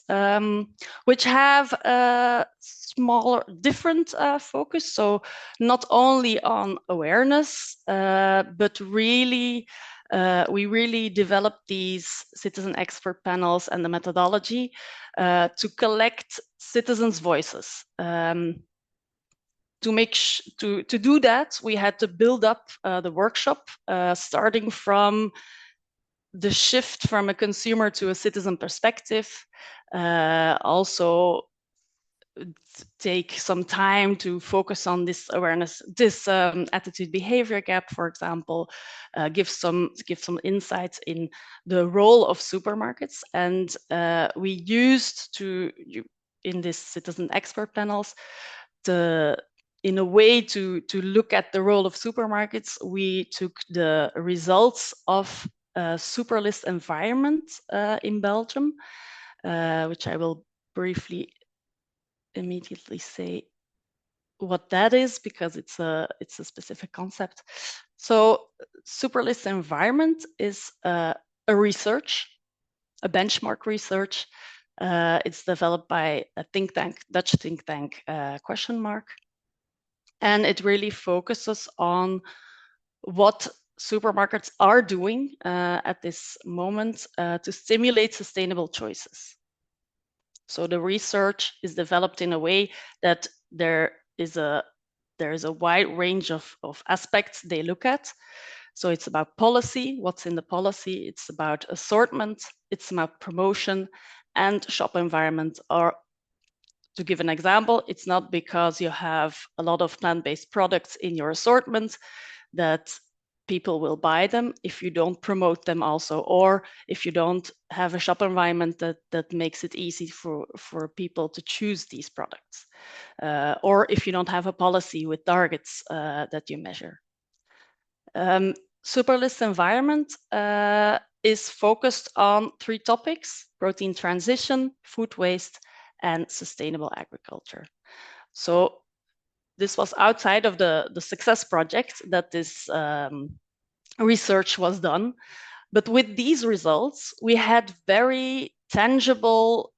which have a smaller, different focus. So not only on awareness, but really, we really developed these citizen expert panels and the methodology to collect citizens' voices. To do that, we had to build up the workshop, starting from the shift from a consumer to a citizen perspective, also take some time to focus on this awareness, this attitude behavior gap, for example, give some insights in the role of supermarkets. And we used to, in this citizen expert panels, in a way to look at the role of supermarkets, we took the results of a superlist environment in Belgium, which I will briefly immediately say what that is, because it's a specific concept. So superlist environment is a research, a benchmark research. It's developed by a think tank, Dutch think tank, question mark. And it really focuses on what supermarkets are doing at this moment to stimulate sustainable choices. So the research is developed in a way that there is a wide range of aspects they look at. So it's about policy, what's in the policy, it's about assortment, it's about promotion and shop environment. Or to give an example, it's not because you have a lot of plant-based products in your assortment that people will buy them if you don't promote them also, or if you don't have a shop environment that makes it easy for people to choose these products, or if you don't have a policy with targets that you measure. Superlist environment is focused on 3 topics: protein transition, food waste, and sustainable agriculture. So this was outside of the success project that this research was done. But with these results, we had very tangible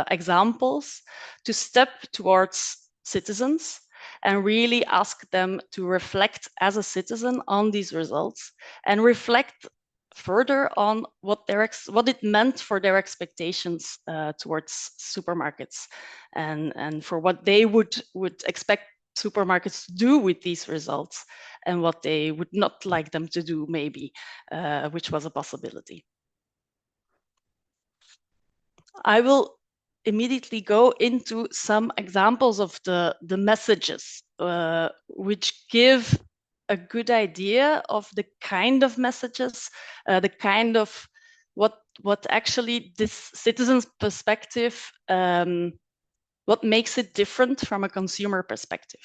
examples to step towards citizens and really ask them to reflect as a citizen on these results and reflect further on what it meant for their expectations towards supermarkets and for what they would expect supermarkets to do with these results and what they would not like them to do, maybe, which was a possibility. I will immediately go into some examples of the messages, which give a good idea of the kind of messages, the kind of what actually this citizen's perspective, what makes it different from a consumer perspective.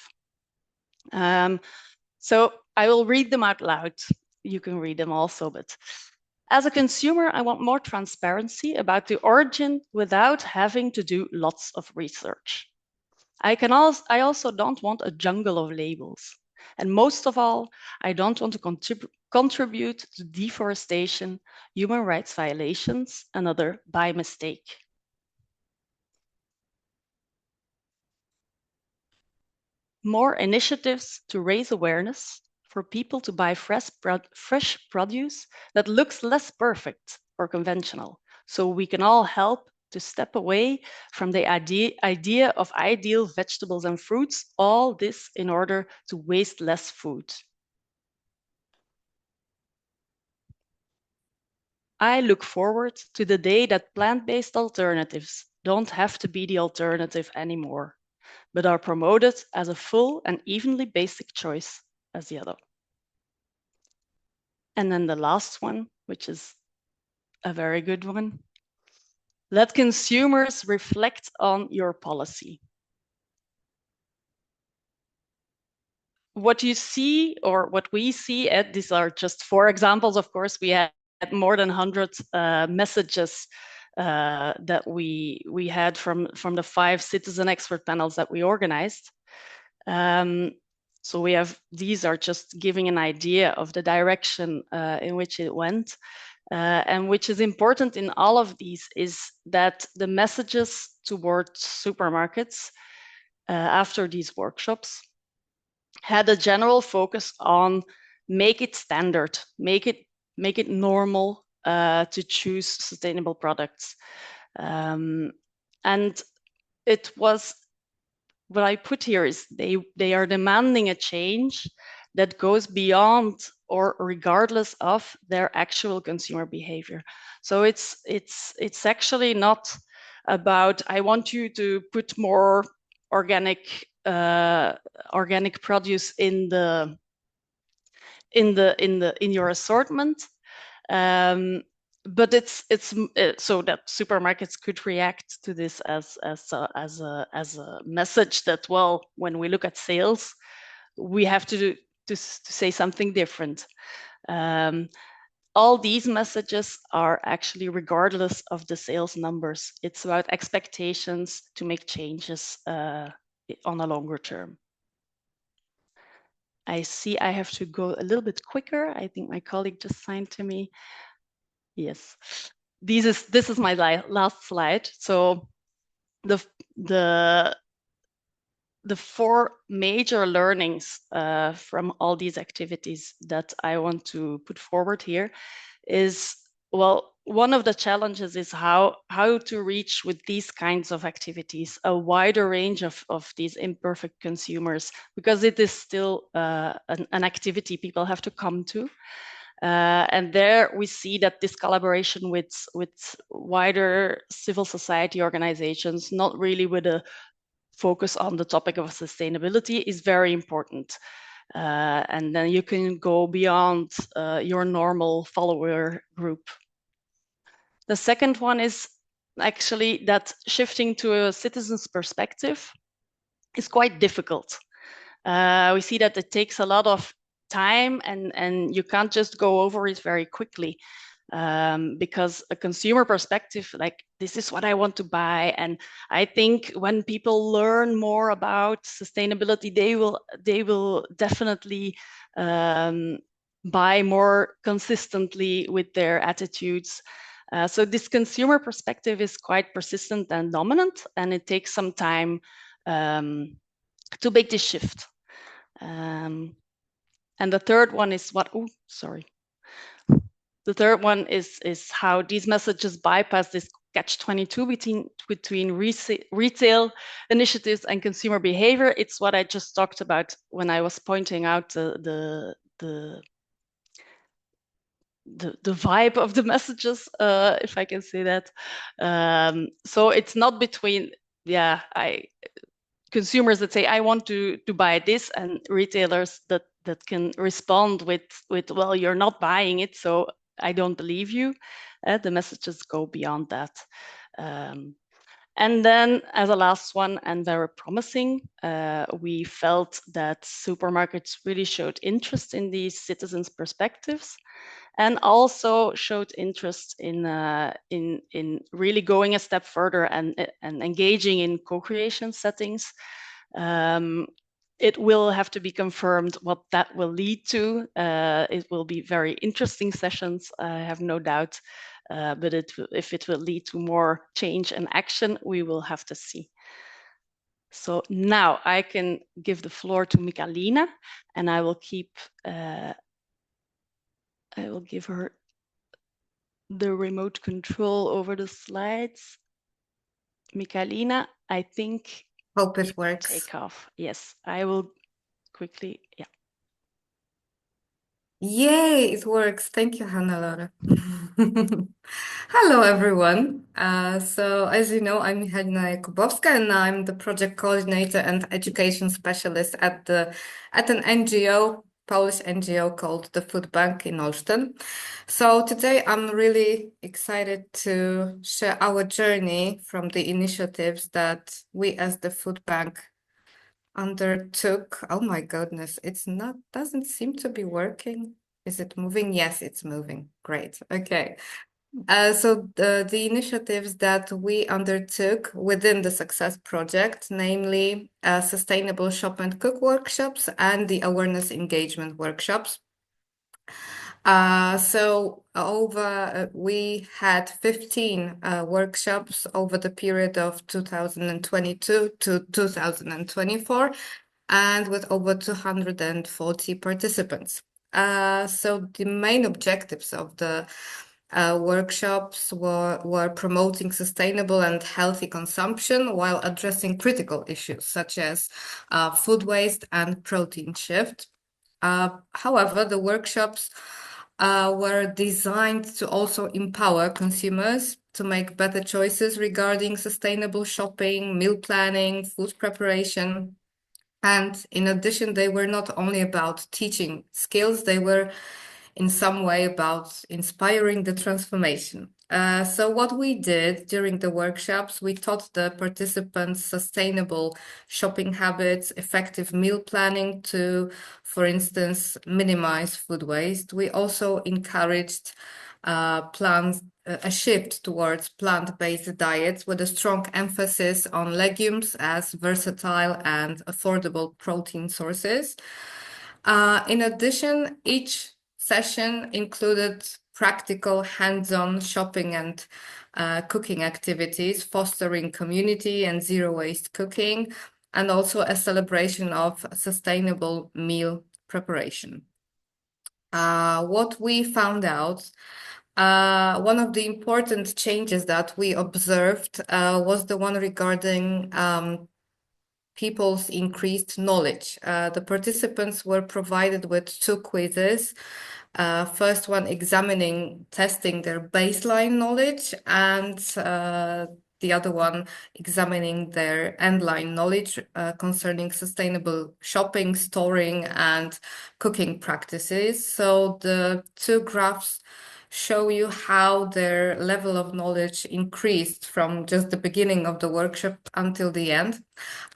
So I will read them out loud. You can read them also, but as a consumer, I want more transparency about the origin without having to do lots of research. I also don't want a jungle of labels. And most of all, I don't want to contribute to deforestation, human rights violations, and other by mistake. More initiatives to raise awareness for people to buy fresh produce that looks less perfect or conventional, so we can all help to step away from the idea of ideal vegetables and fruits, all this in order to waste less food. I look forward to the day that plant-based alternatives don't have to be the alternative anymore, but are promoted as a full and evenly basic choice as the other. And then the last one, which is a very good one. Let consumers reflect on your policy. What you see, or what we see, these are just 4 examples. Of course, we had more than 100 messages that we had from the 5 citizen expert panels that we organized. So these are just giving an idea of the direction in which it went. And which is important in all of these is that the messages towards supermarkets after these workshops had a general focus on make it standard, make it normal to choose sustainable products. And it was, what I put here is they are demanding a change that goes beyond or regardless of their actual consumer behavior. So it's actually not about, I want you to put more organic produce in your assortment. But it's so that supermarkets could react to this as a message that, well, when we look at sales, we have to say something different. All these messages are actually regardless of the sales numbers. It's about expectations to make changes on a longer term. I see I have to go a little bit quicker. I think my colleague just signed to me. Yes, this is my last slide. So the 4 major learnings from all these activities that I want to put forward here is, well, one of the challenges is how to reach with these kinds of activities a wider range of these imperfect consumers, because it is still an activity people have to come to. And there we see that this collaboration with wider civil society organizations, not really with a focus on the topic of sustainability, is very important. And then you can go beyond your normal follower group. The second one is actually that shifting to a citizen's perspective is quite difficult. We see that it takes a lot of time, and you can't just go over it very quickly, because a consumer perspective, like, this is what I want to buy. And I think when people learn more about sustainability, they will definitely buy more consistently with their attitudes. So this consumer perspective is quite persistent and dominant, and it takes some time to make this shift. And the third one is The third one is how these messages bypass this catch-22 between retail initiatives and consumer behavior. It's what I just talked about when I was pointing out the vibe of the messages, if I can say that. So it's not between consumers that say, I want to buy this, and retailers that can respond with, well, you're not buying it, so I don't believe you. The messages go beyond that. And then as a last one, and very promising, we felt that supermarkets really showed interest in these citizens' perspectives, and also showed interest in really going a step further and engaging in co-creation settings. It will have to be confirmed what that will lead to. It will be very interesting sessions, I have no doubt. But if it will lead to more change and action, we will have to see. So now I can give the floor to Michalina, and I will give her the remote control over the slides. Michalina, I think. Hope it works. Take off. Yes, I will quickly. Yeah. Yay, it works. Thank you, Hannelore. Hello, everyone. So as you know, I'm Michalina Jakubowska, and I'm the project coordinator and education specialist at an NGO, Polish NGO called the Food Bank in Olsztyn. So today I'm really excited to share our journey from the initiatives that we as the Food Bank undertook. Oh my goodness, doesn't seem to be working. Is it moving? Yes, it's moving. Great. Okay. So the initiatives that we undertook within the Success project, namely sustainable shop and cook workshops and the awareness engagement workshops. We had 15 workshops over the period of 2022 to 2024, and with over 240 participants. So the main objectives of the workshops were promoting sustainable and healthy consumption while addressing critical issues such as food waste and protein shift. However, the workshops were designed to also empower consumers to make better choices regarding sustainable shopping, meal planning, food preparation. And in addition, they were not only about teaching skills, they were in some way about inspiring the transformation. So what we did during the workshops, we taught the participants sustainable shopping habits, effective meal planning to, for instance, minimize food waste. We also encouraged a shift towards plant-based diets with a strong emphasis on legumes as versatile and affordable protein sources. In addition, each session included practical hands-on shopping and cooking activities, fostering community and zero-waste cooking, and also a celebration of sustainable meal preparation. What we found out, one of the important changes that we observed was the one regarding people's increased knowledge. The participants were provided with 2 quizzes. First one testing their baseline knowledge, and the other one examining their endline knowledge concerning sustainable shopping, storing, and cooking practices. So the 2 graphs show you how their level of knowledge increased from just the beginning of the workshop until the end.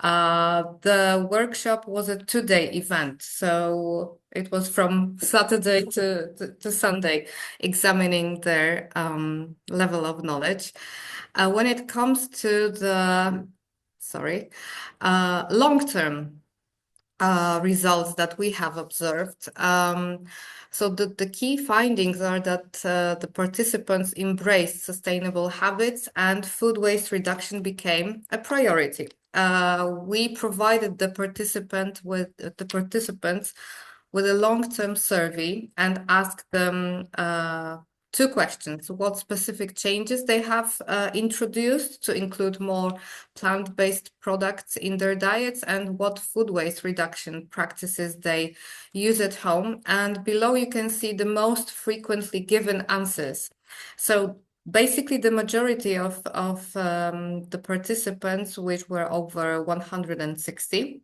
The workshop was a 2-day event, so it was from Saturday to Sunday, examining their level of knowledge. When it comes to the long-term results that we have observed, so the key findings are that the participants embraced sustainable habits and food waste reduction became a priority. We provided the participants with a long-term survey and asked them 2 questions: what specific changes they have introduced to include more plant-based products in their diets, and what food waste reduction practices they use at home. And below you can see the most frequently given answers. So basically the majority of the participants, which were over 160,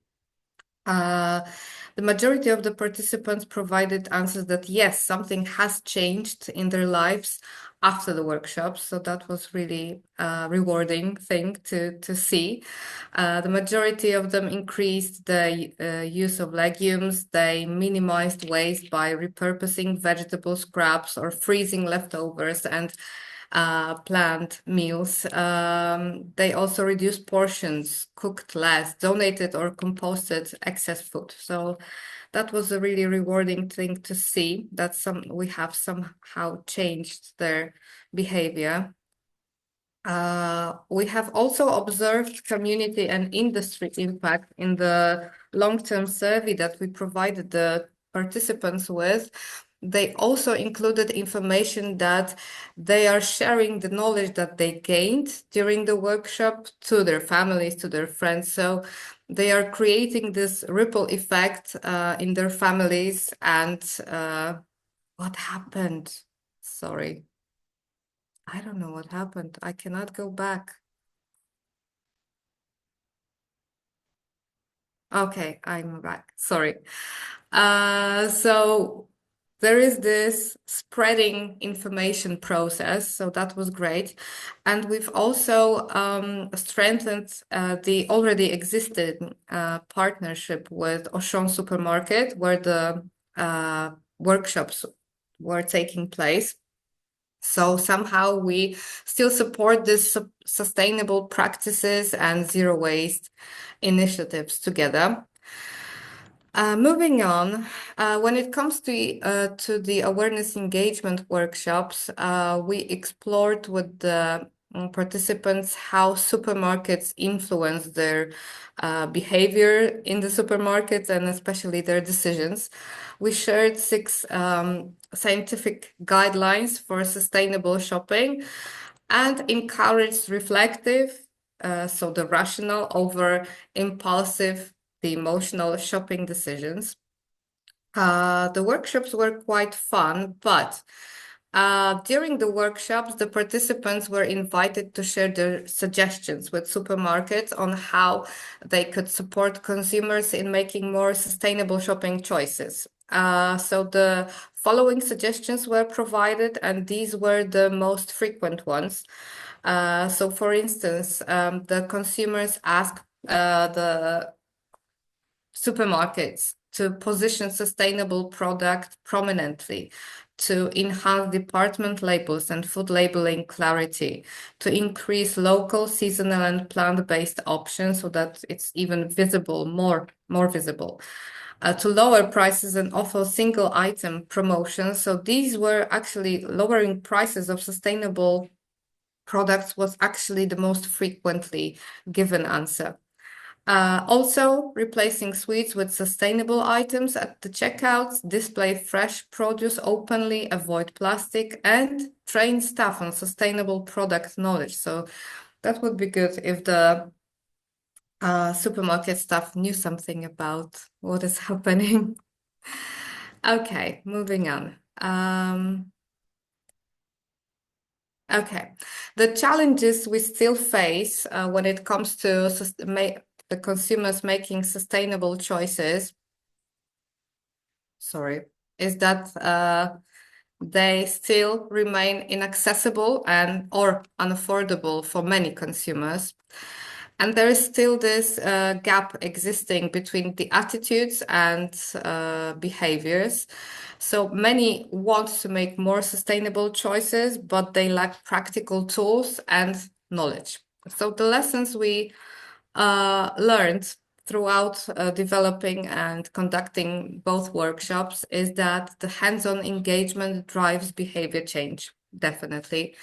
the majority of the participants provided answers that yes, something has changed in their lives after the workshops. So that was really a rewarding thing to see. The majority of them increased the use of legumes. They minimized waste by repurposing vegetable scraps or freezing leftovers and planned meals. They also reduced portions, cooked less, donated or composted excess food. So that was a really rewarding thing to see, that we have somehow changed their behavior. We have also observed community and industry impact in the long-term survey that we provided the participants with. They also included information that they are sharing the knowledge that they gained during the workshop to their families, to their friends. So they are creating this ripple effect in their families. And what happened? Sorry. I don't know what happened. I cannot go back. Okay, I'm back. Sorry. So there is this spreading information process, so that was great. And we've also strengthened the already existing partnership with Auchan Supermarket, where the workshops were taking place. So somehow we still support this sustainable practices and zero waste initiatives together. Moving on, when it comes to the awareness engagement workshops, we explored with the participants how supermarkets influence their behavior in the supermarkets and especially their decisions. We shared 6 scientific guidelines for sustainable shopping and encouraged reflective, so the rational over impulsive, the emotional shopping decisions. The workshops were quite fun, but During the workshops, the participants were invited to share their suggestions with supermarkets on how they could support consumers in making more sustainable shopping choices. So the following suggestions were provided, and these were the most frequent ones. So for instance, the consumers asked the supermarkets to position sustainable product prominently, to enhance department labels and food labeling clarity, to increase local, seasonal, and plant-based options so that it's even visible, more visible. To lower prices and offer single item promotions. So these were actually lowering prices of sustainable products was actually the most frequently given answer. Also, replacing sweets with sustainable items at the checkouts, display fresh produce openly, avoid plastic, and train staff on sustainable product knowledge. So that would be good if the supermarket staff knew something about what is happening. Okay, moving on. Okay, the challenges we still face when it comes to the consumers making sustainable choices, is that they still remain inaccessible and or unaffordable for many consumers. And there is still this gap existing between the attitudes and behaviors. So many want to make more sustainable choices, but they lack practical tools and knowledge. So the lessons we learned throughout developing and conducting both workshops is that the hands-on engagement drives behavior change, definitely.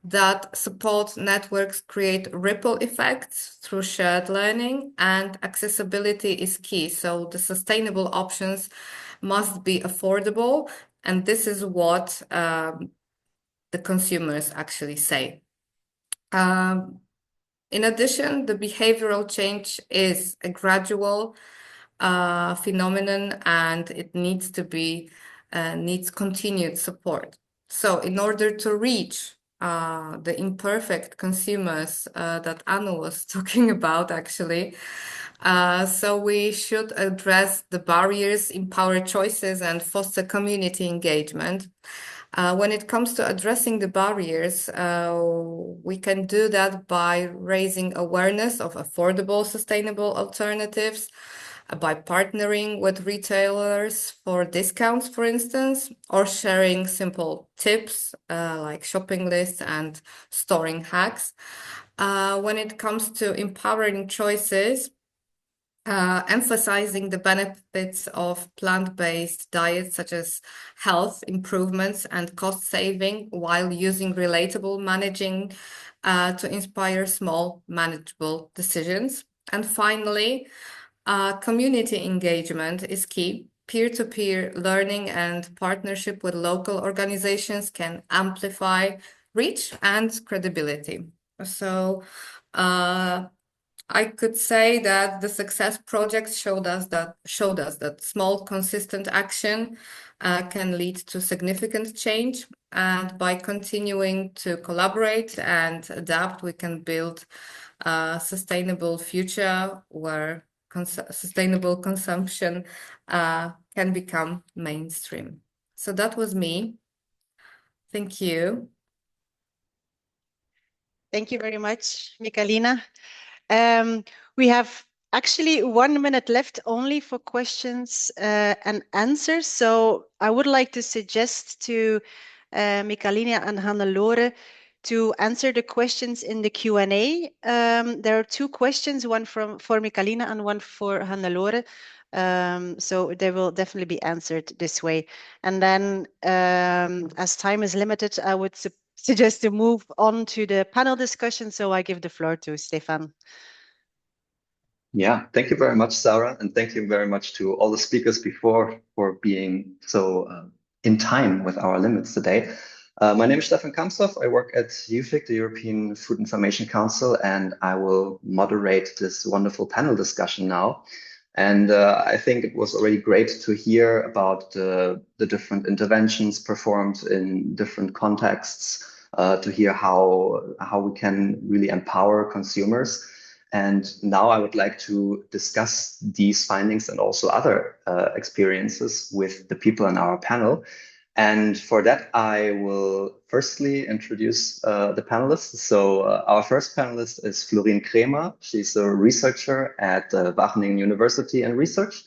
That support networks create ripple effects through shared learning, and accessibility is key. So the sustainable options must be affordable, and this is what the consumers actually say. In addition, the behavioral change is a gradual phenomenon, and it needs to be needs continued support. So in order to reach the imperfect consumers that Anu was talking about, actually, so we should address the barriers, empower choices, and foster community engagement. When it comes to addressing the barriers, we can do that by raising awareness of affordable, sustainable alternatives, by partnering with retailers for discounts, for instance, or sharing simple tips like shopping lists and storing hacks. When it comes to empowering choices, emphasizing the benefits of plant-based diets, such as health improvements and cost saving, while using relatable managing to inspire small, manageable decisions. And finally, community engagement is key. Peer-to-peer learning and partnership with local organizations can amplify reach and credibility. So I could say that the success projects showed us that small, consistent action can lead to significant change. And by continuing to collaborate and adapt, we can build a sustainable future where sustainable consumption can become mainstream. So that was me. Thank you. Thank you very much, Michalina. We have actually 1 minute left only for questions and answers. So I would like to suggest to Michalina and Hannelore to answer the questions in the Q&A. There are 2 questions, one for Michalina and one for Hannelore. So they will definitely be answered this way. And then as time is limited, I would suggest to move on to the panel discussion. So I give the floor to Stefan. Yeah, thank you very much, Sarah. And thank you very much to all the speakers before for being so in time with our limits today. My name is Stefan Kamsdorf. I work at EUFIC, the European Food Information Council, and I will moderate this wonderful panel discussion now. And I think it was already great to hear about the different interventions performed in different contexts, to hear how we can really empower consumers. And now I would like to discuss these findings and also other experiences with the people in our panel. And for that, I will firstly introduce the panelists. So our first panelist is Florine Kremer. She's a researcher at Wageningen University and Research.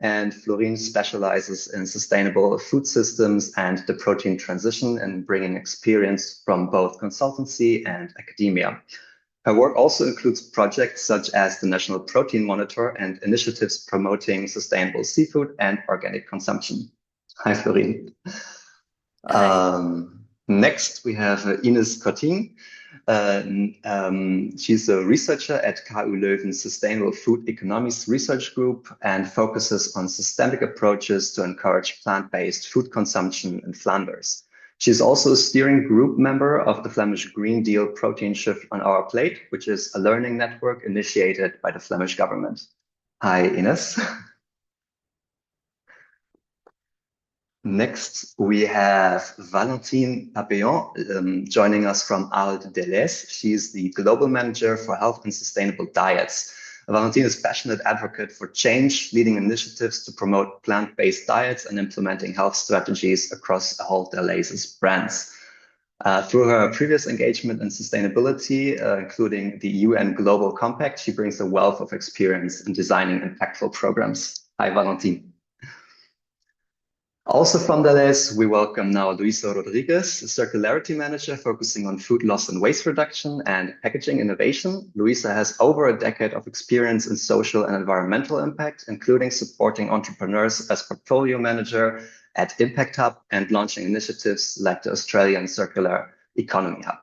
And Florine specializes in sustainable food systems and the protein transition and bringing experience from both consultancy and academia. Her work also includes projects such as the National Protein Monitor and initiatives promoting sustainable seafood and organic consumption. Hi, Florine. Next, we have Ines Cottin. She's a researcher at KU Leuven's Sustainable Food Economies Research Group and focuses on systemic approaches to encourage plant-based food consumption in Flanders. She's also a steering group member of the Flemish Green Deal Protein Shift on Our Plate, which is a learning network initiated by the Flemish government. Hi, Ines. Next, we have Valentine Papillon joining us from Arles Deleuze. She's the Global Manager for Health and Sustainable Diets. Valentine is a passionate advocate for change, leading initiatives to promote plant-based diets and implementing health strategies across all Deleuze's brands. Through her previous engagement in sustainability, including the UN Global Compact, she brings a wealth of experience in designing impactful programs. Hi, Valentine. Also from Deleuze, we welcome now Luisa Rodriguez, a circularity manager focusing on food loss and waste reduction and packaging innovation. Luisa has over a decade of experience in social and environmental impact, including supporting entrepreneurs as portfolio manager at Impact Hub and launching initiatives like the Australian Circular Economy Hub.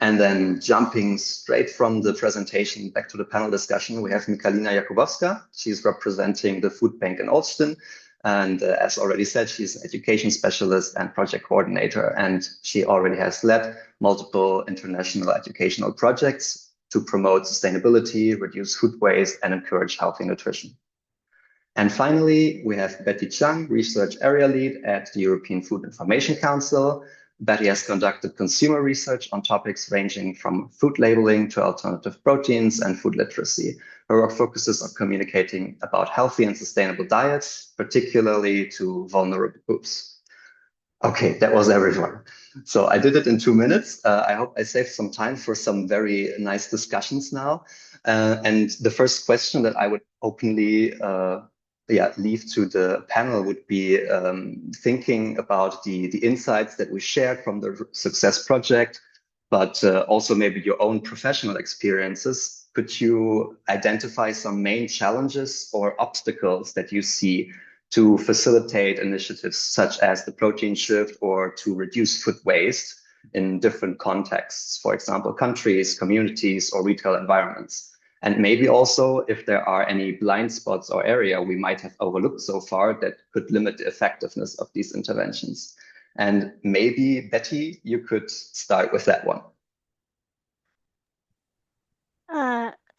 And then jumping straight from the presentation back to the panel discussion, we have Michalina Jakubowska. She's representing the food bank in Olsztyn. And as already said, she's an education specialist and project coordinator, and she already has led multiple international educational projects to promote sustainability, reduce food waste, and encourage healthy nutrition. And finally, we have Betty Chang, Research Area Lead at the European Food Information Council. Betty has conducted consumer research on topics ranging from food labeling to alternative proteins and food literacy. Her work focuses on communicating about healthy and sustainable diets, particularly to vulnerable groups. Okay, that was everyone. So I did it in 2 minutes. I hope I saved some time for some very nice discussions now. And the first question that I would openly leave to the panel would be thinking about the insights that we shared from the Success project, but also maybe your own professional experiences. Could you identify some main challenges or obstacles that you see to facilitate initiatives such as the protein shift or to reduce food waste in different contexts, for example, countries, communities, or retail environments? And maybe also if there are any blind spots or area we might have overlooked so far that could limit the effectiveness of these interventions. And maybe, Betty, you could start with that one.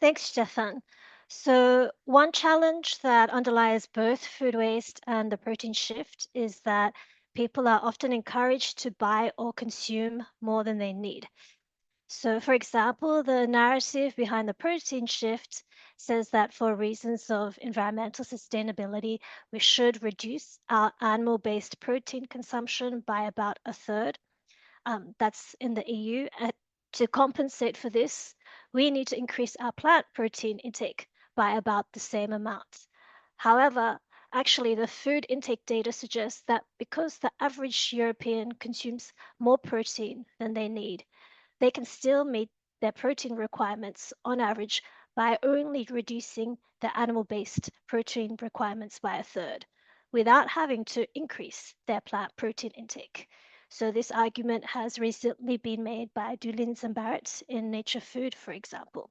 Thanks, Stefan. So one challenge that underlies both food waste and the protein shift is that people are often encouraged to buy or consume more than they need. So, for example, the narrative behind the protein shift says that for reasons of environmental sustainability, we should reduce our animal-based protein consumption by about a third. That's in the EU. To compensate for this, we need to increase our plant protein intake by about the same amount. However, actually, the food intake data suggests that because the average European consumes more protein than they need, they can still meet their protein requirements on average by only reducing the animal-based protein requirements by a third, without having to increase their plant protein intake. So this argument has recently been made by Dulins and Barrett in Nature Food, for example.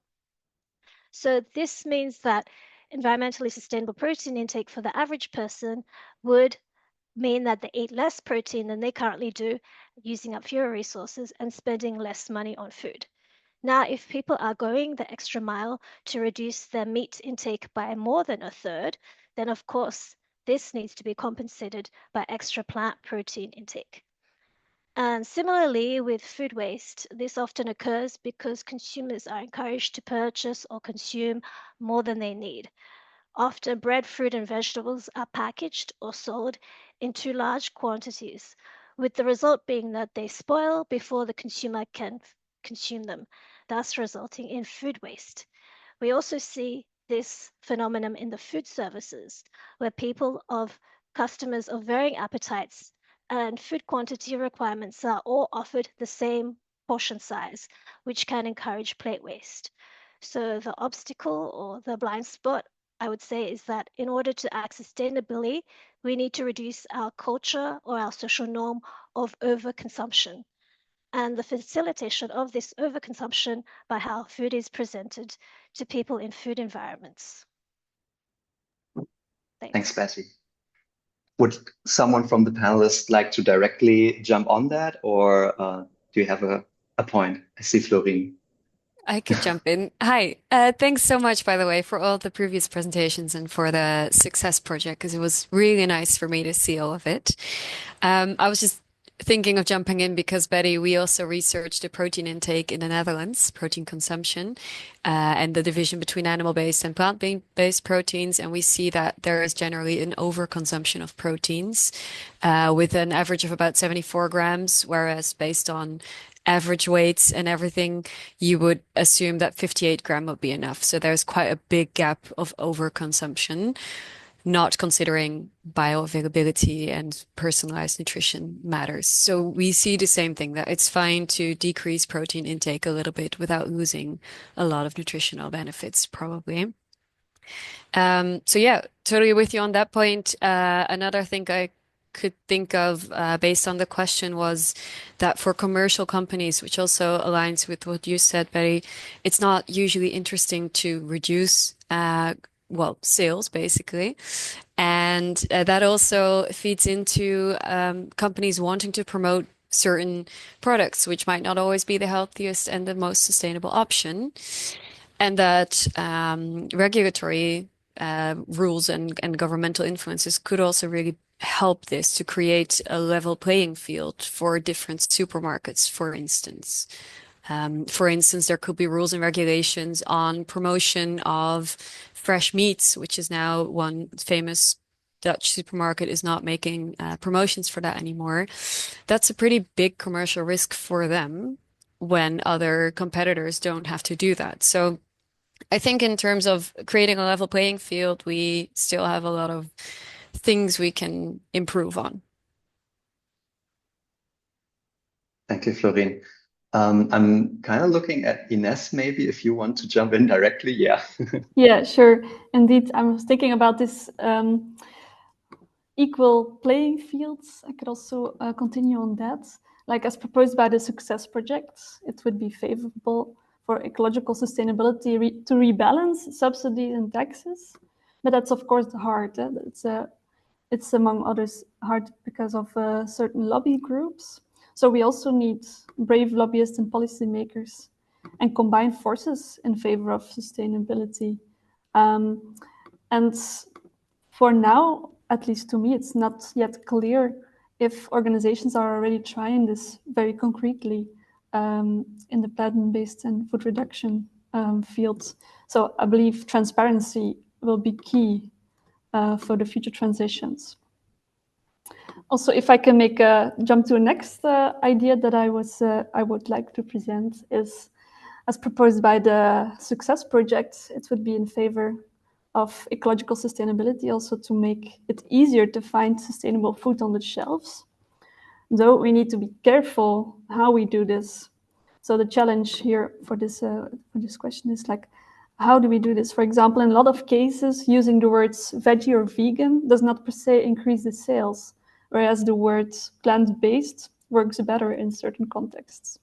So this means that environmentally sustainable protein intake for the average person would mean that they eat less protein than they currently do, using up fewer resources and spending less money on food. Now, if people are going the extra mile to reduce their meat intake by more than a third, then of course, this needs to be compensated by extra plant protein intake. And similarly with food waste, this often occurs because consumers are encouraged to purchase or consume more than they need. Often bread, fruit, and vegetables are packaged or sold in too large quantities, with the result being that they spoil before the consumer can consume them, thus resulting in food waste. We also see this phenomenon in the food services, where customers of varying appetites and food quantity requirements are all offered the same portion size, which can encourage plate waste. So the obstacle or the blind spot, I would say, is that in order to act sustainably, we need to reduce our culture or our social norm of overconsumption and the facilitation of this overconsumption by how food is presented to people in food environments. Thanks, Betty. Would someone from the panelists like to directly jump on that, or do you have a point? I see Florine. I could jump in. Hi. Thanks so much, by the way, for all the previous presentations and for the Success project, because it was really nice for me to see all of it. I was just thinking of jumping in because, Betty, we also researched the protein intake in the Netherlands, protein consumption, and the division between animal-based and plant-based proteins. And we see that there is generally an overconsumption of proteins with an average of about 74 grams, whereas based on average weights and everything, you would assume that 58 gram would be enough. So there's quite a big gap of overconsumption, not considering bioavailability and personalized nutrition matters. So we see the same thing, that it's fine to decrease protein intake a little bit without losing a lot of nutritional benefits, probably. So yeah, totally with you on that point. Another thing I could think of based on the question was that for commercial companies, which also aligns with what you said, Betty, it's not usually interesting to reduce sales basically. And that also feeds into companies wanting to promote certain products, which might not always be the healthiest and the most sustainable option. And that regulatory rules and governmental influences could also really help this to create a level playing field for different supermarkets, for instance. There could be rules and regulations on promotion of fresh meats, which is now one famous Dutch supermarket is not making promotions for that anymore. That's a pretty big commercial risk for them when other competitors don't have to do that. So I think in terms of creating a level playing field, we still have a lot of things we can improve on. Thank you, Florine. I'm kind of looking at Ines, maybe if you want to jump in directly. Yeah. Yeah, sure. Indeed, I was thinking about this equal playing fields. I could also continue on that. Like as proposed by the Success project, it would be favorable for ecological sustainability to rebalance subsidies and taxes. But that's of course hard. It's among others hard because of certain lobby groups. So we also need brave lobbyists and policymakers and combine forces in favor of sustainability. And for now, at least to me, it's not yet clear if organizations are already trying this very concretely in the plant-based and food reduction fields. So I believe transparency will be key for the future transitions. Also, if I can make a jump to a next idea that I would like to present is, as proposed by the Success project, it would be in favor of ecological sustainability, also to make it easier to find sustainable food on the shelves. Though we need to be careful how we do this. So the challenge here for this question is like, how do we do this? For example, in a lot of cases, using the words veggie or vegan does not per se increase the sales, whereas the word plant-based works better in certain contexts.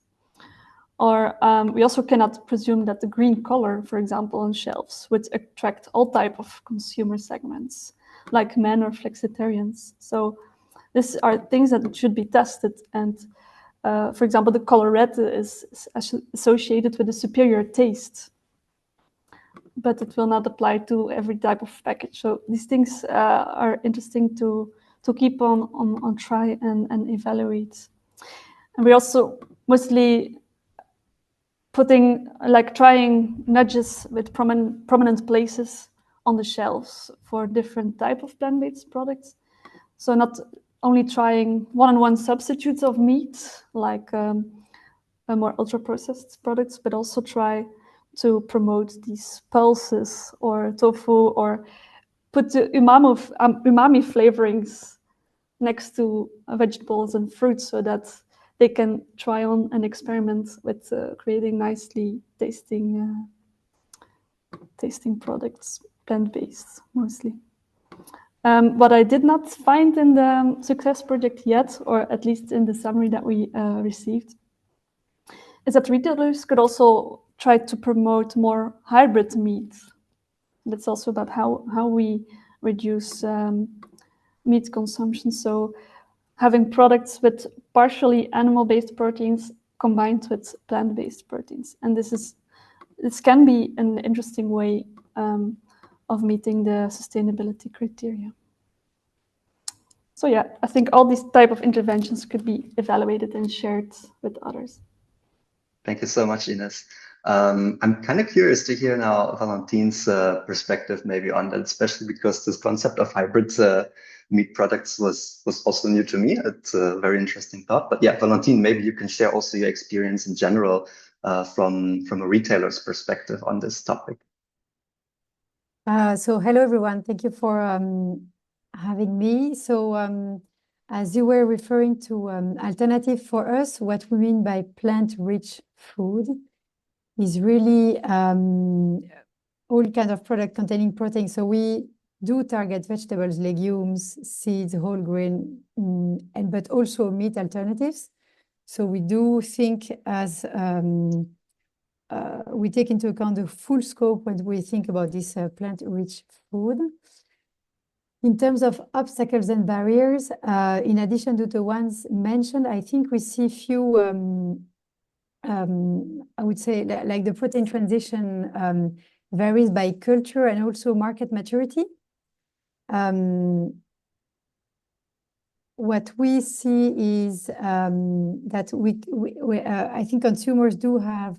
Or we also cannot presume that the green color, for example, on shelves would attract all type of consumer segments, like men or flexitarians. So these are things that should be tested. And For example, the color red is associated with a superior taste, but it will not apply to every type of package. So these things are interesting to keep on try and evaluate. And we also mostly trying nudges with prominent places on the shelves for different type of plant-based products. So not only trying one-on-one substitutes of meat, like more ultra-processed products, but also try to promote these pulses or tofu, or put the umami flavorings next to vegetables and fruits, so that they can try on and experiment with creating nicely tasting products, plant-based mostly. What I did not find in the Success project yet, or at least in the summary that we received, is that retailers could also try to promote more hybrid meat. That's also about how we reduce meat consumption. So having products with partially animal-based proteins combined with plant-based proteins. And this can be an interesting way of meeting the sustainability criteria. So yeah, I think all these type of interventions could be evaluated and shared with others. Thank you so much, Ines. I'm kind of curious to hear now Valentine's perspective maybe on that, especially because this concept of hybrid meat products was also new to me. It's a very interesting thought. But yeah, Valentine, maybe you can share also your experience in general from a retailer's perspective on this topic. So hello, everyone. Thank you for having me. So as you were referring to alternative for us, what we mean by plant-rich food is really all kind of product containing protein. So we do target vegetables, legumes, seeds, whole grain, but also meat alternatives. So we do think as we take into account the full scope when we think about this plant-rich food. In terms of obstacles and barriers, in addition to the ones mentioned, I think we see few, I would say, like the protein transition varies by culture and also market maturity. What we see is that I think consumers do have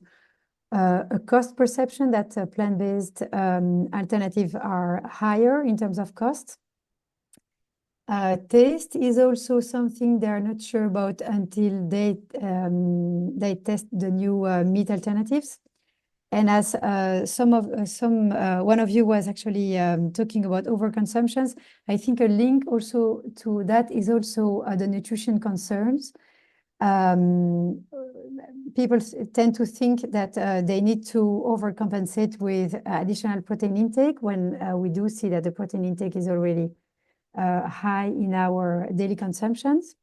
a cost perception that plant-based alternatives are higher in terms of cost. Taste is also something they are not sure about until they test the new meat alternatives. And as one of you was actually talking about overconsumptions, I think a link also to that is also the nutrition concerns. People tend to think that they need to overcompensate with additional protein intake when we do see that the protein intake is already high in our daily consumptions.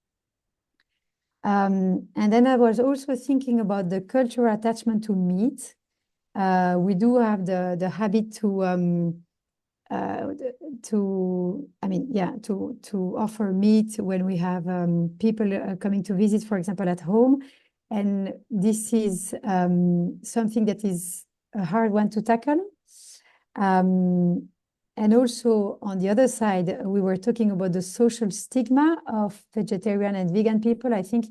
And then I was also thinking about the cultural attachment to meat. We do have the habit to offer meat when we have people coming to visit, for example, at home. And this is something that is a hard one to tackle. And also on the other side, we were talking about the social stigma of vegetarian and vegan people. I think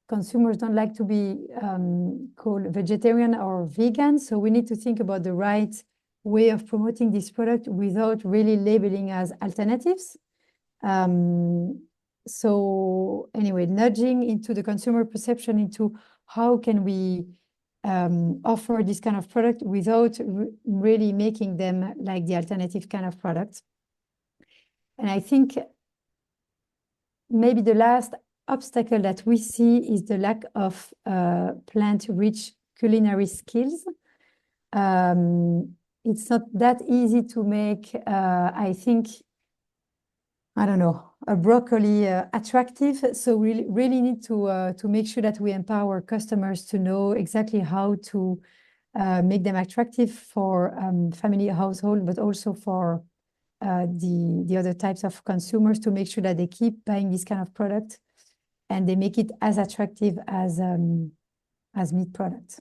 consumers don't like to be called vegetarian or vegan. So we need to think about the right way of promoting this product without really labeling as alternatives. So anyway, nudging into the consumer perception into how can we offer this kind of product without really making them like the alternative kind of products. And I think maybe the last obstacle that we see is the lack of plant-rich culinary skills. It's not that easy to make, I think, I don't know, a broccoli attractive. So we really need to make sure that we empower customers to know exactly how to make them attractive for family household, but also for the other types of consumers, to make sure that they keep buying this kind of product. and they make it as attractive as meat products.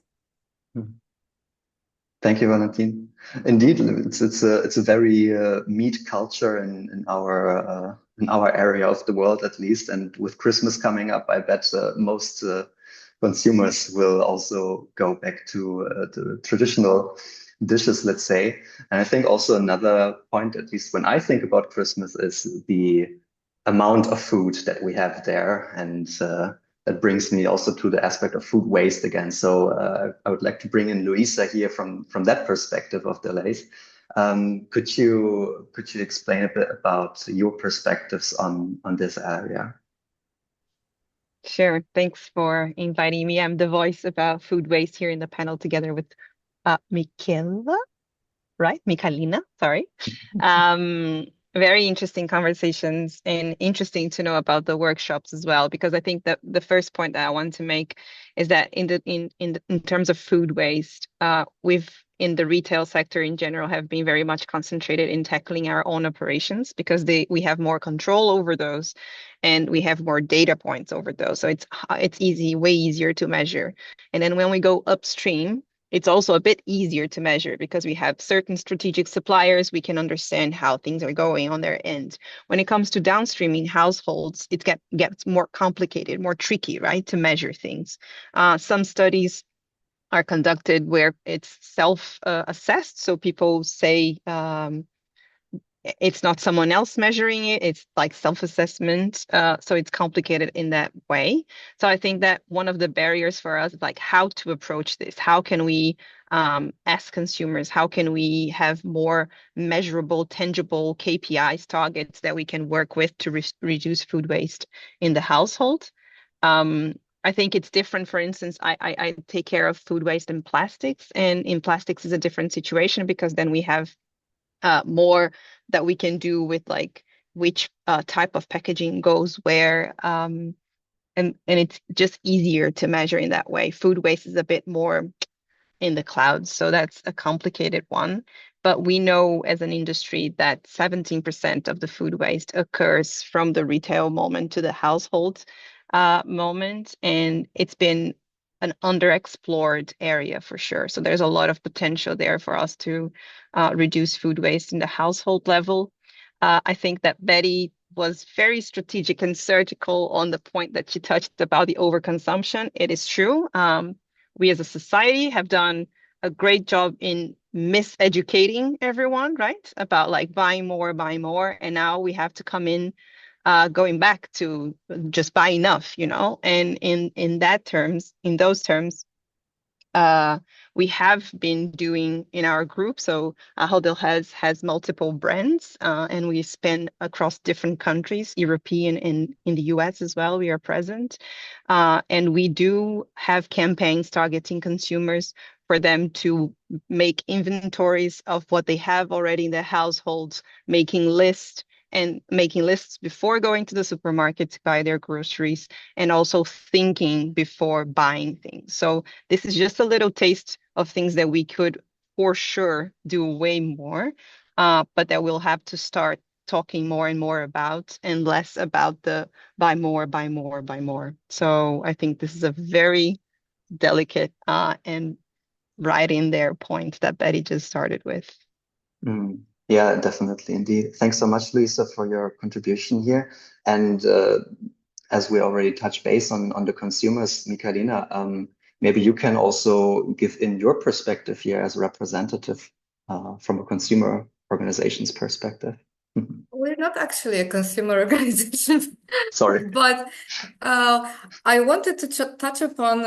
Thank you, Valentine. Indeed, it's a very meat culture in our area of the world, at least. And with Christmas coming up, I bet most consumers will also go back to the traditional dishes, let's say. And I think also another point, at least when I think about Christmas, is the amount of food that we have there, and that brings me also to the aspect of food waste again. So I would like to bring in Luisa here from that perspective of delays. Could you explain a bit about your perspectives on this area? Sure. Thanks for inviting me. I'm the voice about food waste here in the panel together with Michaela, right? Michalina, sorry. Very interesting conversations and interesting to know about the workshops as well, because I think that the first point that I want to make is that in terms of food waste, we've in the retail sector in general have been very much concentrated in tackling our own operations because we have more control over those and we have more data points over those. So it's way easier to measure. And then when we go upstream, it's also a bit easier to measure because we have certain strategic suppliers. We can understand how things are going on their end. When it comes to downstreaming households, it gets more complicated, more tricky, right, to measure things. Some studies are conducted where it's self-assessed. So people say it's not someone else measuring it. It's like self-assessment. So it's complicated in that way. So I think that one of the barriers for us is like how to approach this. How can we, as consumers, how can we have more measurable, tangible KPIs, targets that we can work with to reduce food waste in the household? I think it's different. For instance, I take care of food waste in plastics, and in plastics is a different situation because then we have more that we can do with like which type of packaging goes where, and it's just easier to measure in that way. Food waste is a bit more in the clouds, so that's a complicated one. But we know as an industry that 17% of the food waste occurs from the retail moment to the household moment, and it's been an underexplored area for sure. So there's a lot of potential there for us to reduce food waste in the household level. I think that Betty was very strategic and surgical on the point that she touched about the overconsumption. It is true. We as a society have done a great job in miseducating everyone, right? About like buying more. And now we have to come in going back to just buy enough, you know? And in those terms, we have been doing in our group. So Hodel has multiple brands, and we span across different countries, European and in the US as well. We are present, and we do have campaigns targeting consumers for them to make inventories of what they have already in their households, making lists before going to the supermarket to buy their groceries, and also thinking before buying things. So this is just a little taste of things that we could for sure do way more, but that we'll have to start talking more and more about, and less about the buy more. So I think this is a very delicate and right in there point that Betty just started with. Yeah, definitely, indeed. Thanks so much, Luisa, for your contribution here. And as we already touched base on the consumers, Michalina, maybe you can also give in your perspective here as a representative from a consumer organization's perspective. We're not actually a consumer organization. Sorry. But I wanted to touch upon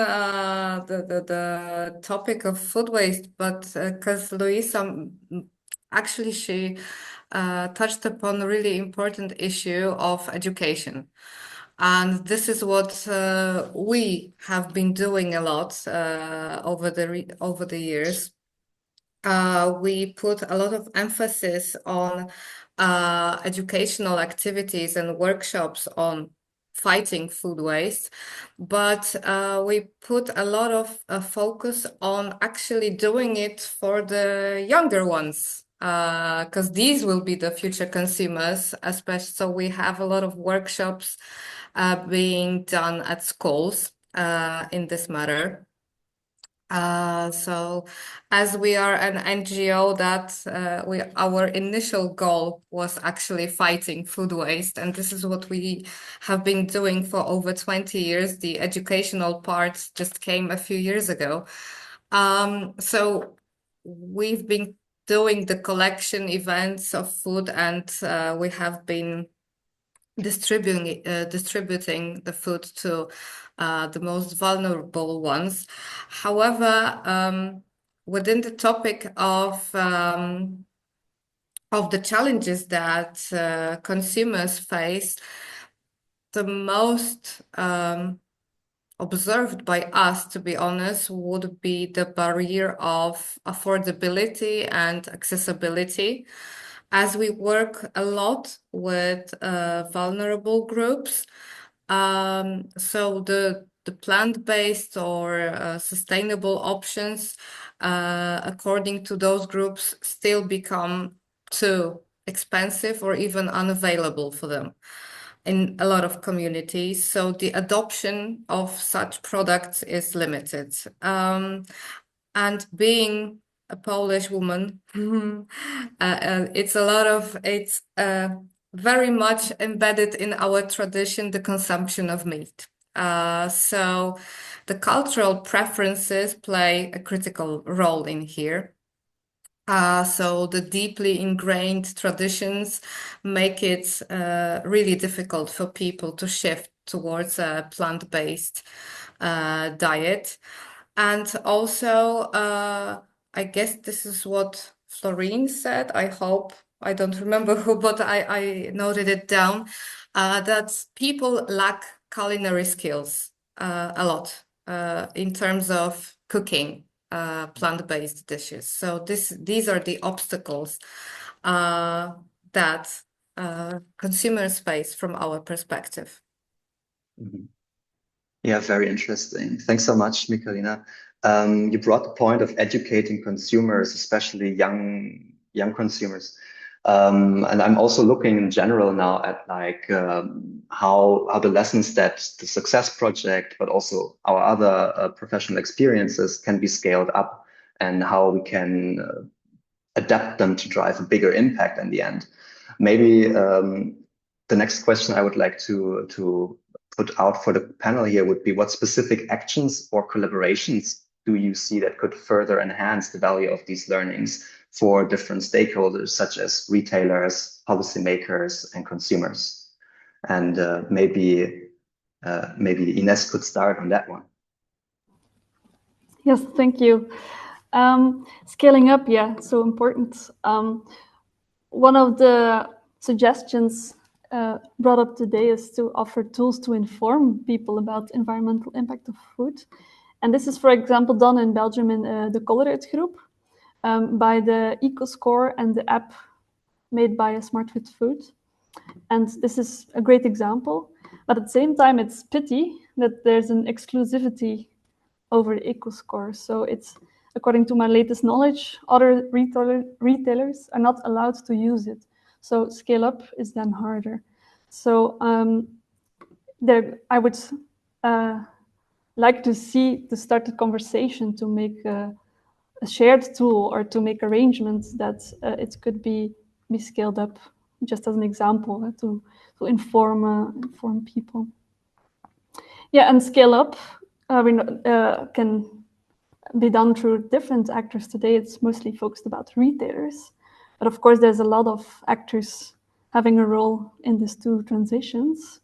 the topic of food waste, but because Luisa actually she touched upon a really important issue of education. And this is what we have been doing a lot over the years. We put a lot of emphasis on educational activities and workshops on fighting food waste, but we put a lot of focus on actually doing it for the younger ones, because these will be the future consumers, especially. So we have a lot of workshops being done at schools in this matter. So as we are an NGO that our initial goal was actually fighting food waste, and this is what we have been doing for over 20 years. The educational part just came a few years ago. So we've been doing the collection events of food, and we have been distributing the food to the most vulnerable ones. However, within the topic of the challenges that consumers face, the most observed by us, to be honest, would be the barrier of affordability and accessibility. As we work a lot with vulnerable groups, so the plant-based or sustainable options, according to those groups, still become too expensive or even unavailable for them in a lot of communities. So the adoption of such products is limited. And being a Polish woman, it's very much embedded in our tradition, the consumption of meat. So the cultural preferences play a critical role in here. So the deeply ingrained traditions make it really difficult for people to shift towards a plant-based diet. And also, I guess this is what Florine said. I hope, I don't remember who, but I noted it down, that people lack culinary skills a lot in terms of cooking plant-based dishes. So these are the obstacles that consumers face from our perspective. Mm-hmm. Yeah, very interesting. Thanks so much, Michalina. You brought the point of educating consumers, especially young consumers. And I'm also looking in general now at like how the lessons that the Success Project, but also our other professional experiences can be scaled up, and how we can adapt them to drive a bigger impact in the end. Maybe the next question I would like to put out for the panel here would be, what specific actions or collaborations do you see that could further enhance the value of these learnings for different stakeholders, such as retailers, policymakers, and consumers? And maybe Ines could start on that one. Yes, thank you. Scaling up, yeah, so important. One of the suggestions brought up today is to offer tools to inform people about environmental impact of food. And this is, for example, done in Belgium in the Colruyt Group by the EcoScore and the app made by Smart with Food. And this is a great example. But at the same time, it's pity that there's an exclusivity over the EcoScore. So it's, according to my latest knowledge, other retailers are not allowed to use it. So scale up is then harder. So I would like to start a conversation to make a shared tool, or to make arrangements that it could be scaled up, just as an example, to inform people. Yeah, and scale up can be done through different actors. Today it's mostly focused about retailers, but of course there's a lot of actors having a role in these two transitions,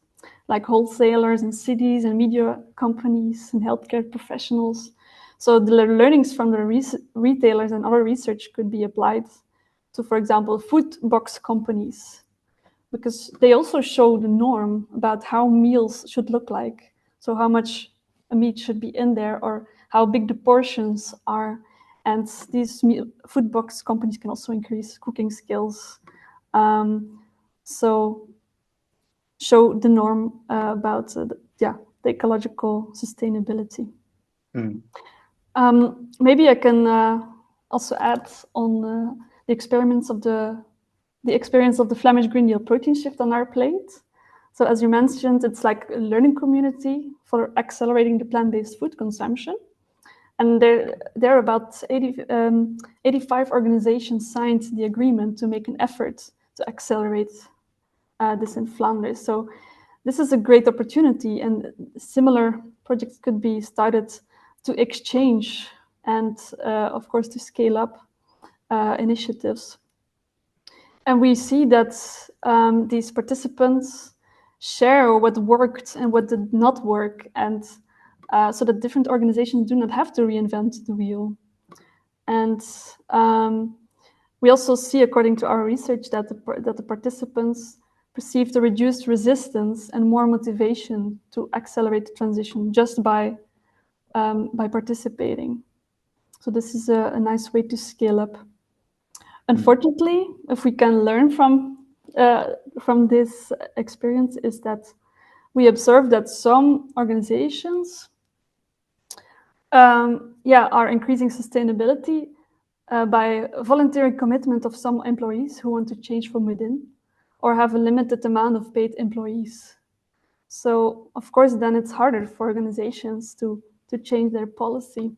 like wholesalers and cities and media companies and healthcare professionals. So the learnings from the retailers and other research could be applied to, for example, food box companies, because they also show the norm about how meals should look like. So how much meat should be in there, or how big the portions are. And these food box companies can also increase cooking skills. So show the norm about the ecological sustainability. Maybe I can also add on the experience of the Flemish Green Deal protein shift on our plate. So as you mentioned, it's like a learning community for accelerating the plant-based food consumption. And there are about 85 organizations signed the agreement to make an effort to accelerate this in Flanders. So this is a great opportunity, and similar projects could be started to exchange and, of course, to scale up initiatives. And we see that these participants share what worked and what did not work, and so that different organizations do not have to reinvent the wheel. And we also see, according to our research, that the participants perceived a reduced resistance and more motivation to accelerate the transition just by participating. So this is a nice way to scale up. Unfortunately, if we can learn from this experience, is that we observe that some organizations are increasing sustainability by voluntary commitment of some employees who want to change from within, or have a limited amount of paid employees. So, of course, then it's harder for organizations to change their policy.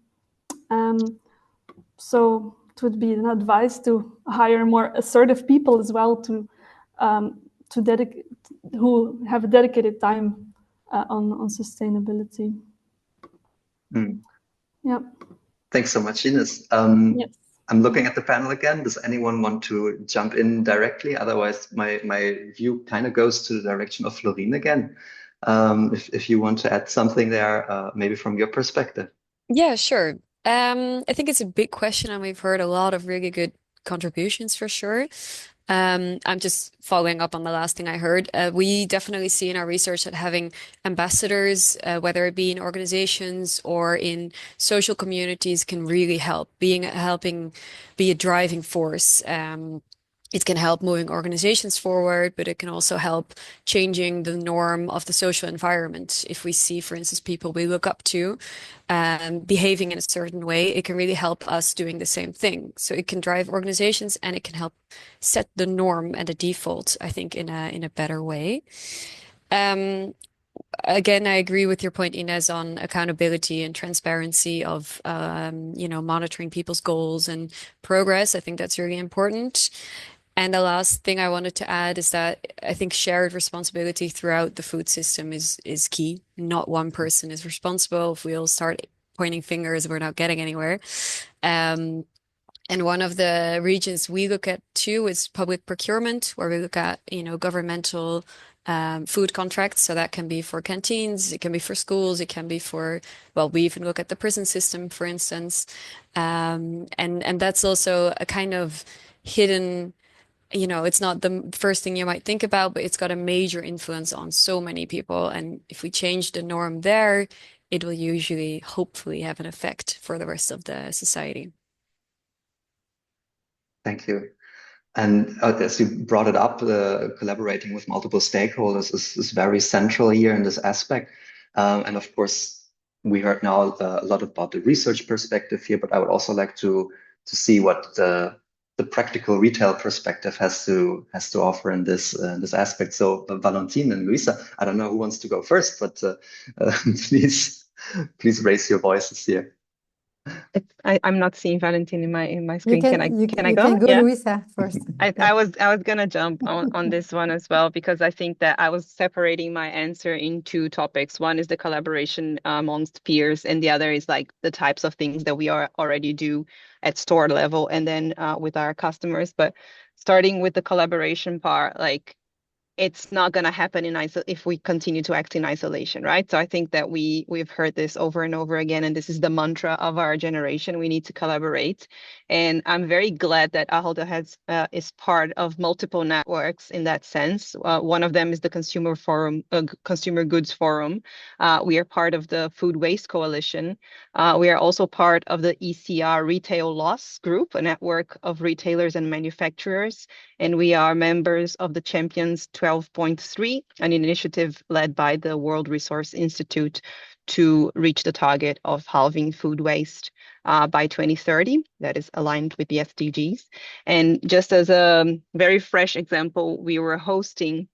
So it would be an advice to hire more assertive people as well who have a dedicated time on sustainability. Yeah. Thanks so much, Ines. Yes. I'm looking at the panel again. Does anyone want to jump in directly? Otherwise, my view kind of goes to the direction of Florine again. If you want to add something there, maybe from your perspective. Yeah, sure. I think it's a big question, and we've heard a lot of really good contributions for sure. I'm just following up on the last thing I heard. We definitely see in our research that having ambassadors, whether it be in organizations or in social communities, can really help, helping be a driving force. It can help moving organizations forward, but it can also help changing the norm of the social environment. If we see, for instance, people we look up to behaving in a certain way, it can really help us doing the same thing. So it can drive organizations, and it can help set the norm and the default, I think, in a better way. Again, I agree with your point, Ines, on accountability and transparency of monitoring people's goals and progress. I think that's really important. And the last thing I wanted to add is that I think shared responsibility throughout the food system is key. Not one person is responsible. If we all start pointing fingers, we're not getting anywhere. And one of the regions we look at too is public procurement, where we look at, governmental food contracts. So that can be for canteens, it can be for schools, it can be for, we even look at the prison system, for instance. And that's also a kind of hidden, it's not the first thing you might think about, but it's got a major influence on so many people. And if we change the norm there, it will usually, hopefully, have an effect for the rest of the society. Thank you. And as you brought it up, collaborating with multiple stakeholders is very central here in this aspect. And of course, we heard now a lot about the research perspective here, but I would also like to see what the practical retail perspective has to offer in this aspect. So Valentine and Luisa, I don't know who wants to go first, but please raise your voices here. I'm not seeing Valentine in my screen. Can I go? You can go, yeah? Luisa, first. I was gonna jump on this one as well, because I think that I was separating my answer in two topics. One is the collaboration amongst peers, and the other is like the types of things that we already do at store level and then with our customers. But starting with the collaboration part, like, it's not going to happen if we continue to act in isolation, right? So I think that we've heard this over and over again, and this is the mantra of our generation. We need to collaborate, and I'm very glad that Ahold is part of multiple networks in that sense. One of them is the Consumer Goods Forum. We are part of the Food Waste Coalition. We are also part of the ECR Retail Loss Group, a network of retailers and manufacturers, and we are members of the Champions 12.3, an initiative led by the World Resource Institute to reach the target of halving food waste by 2030. That is aligned with the SDGs. And just as a very fresh example, we were hosting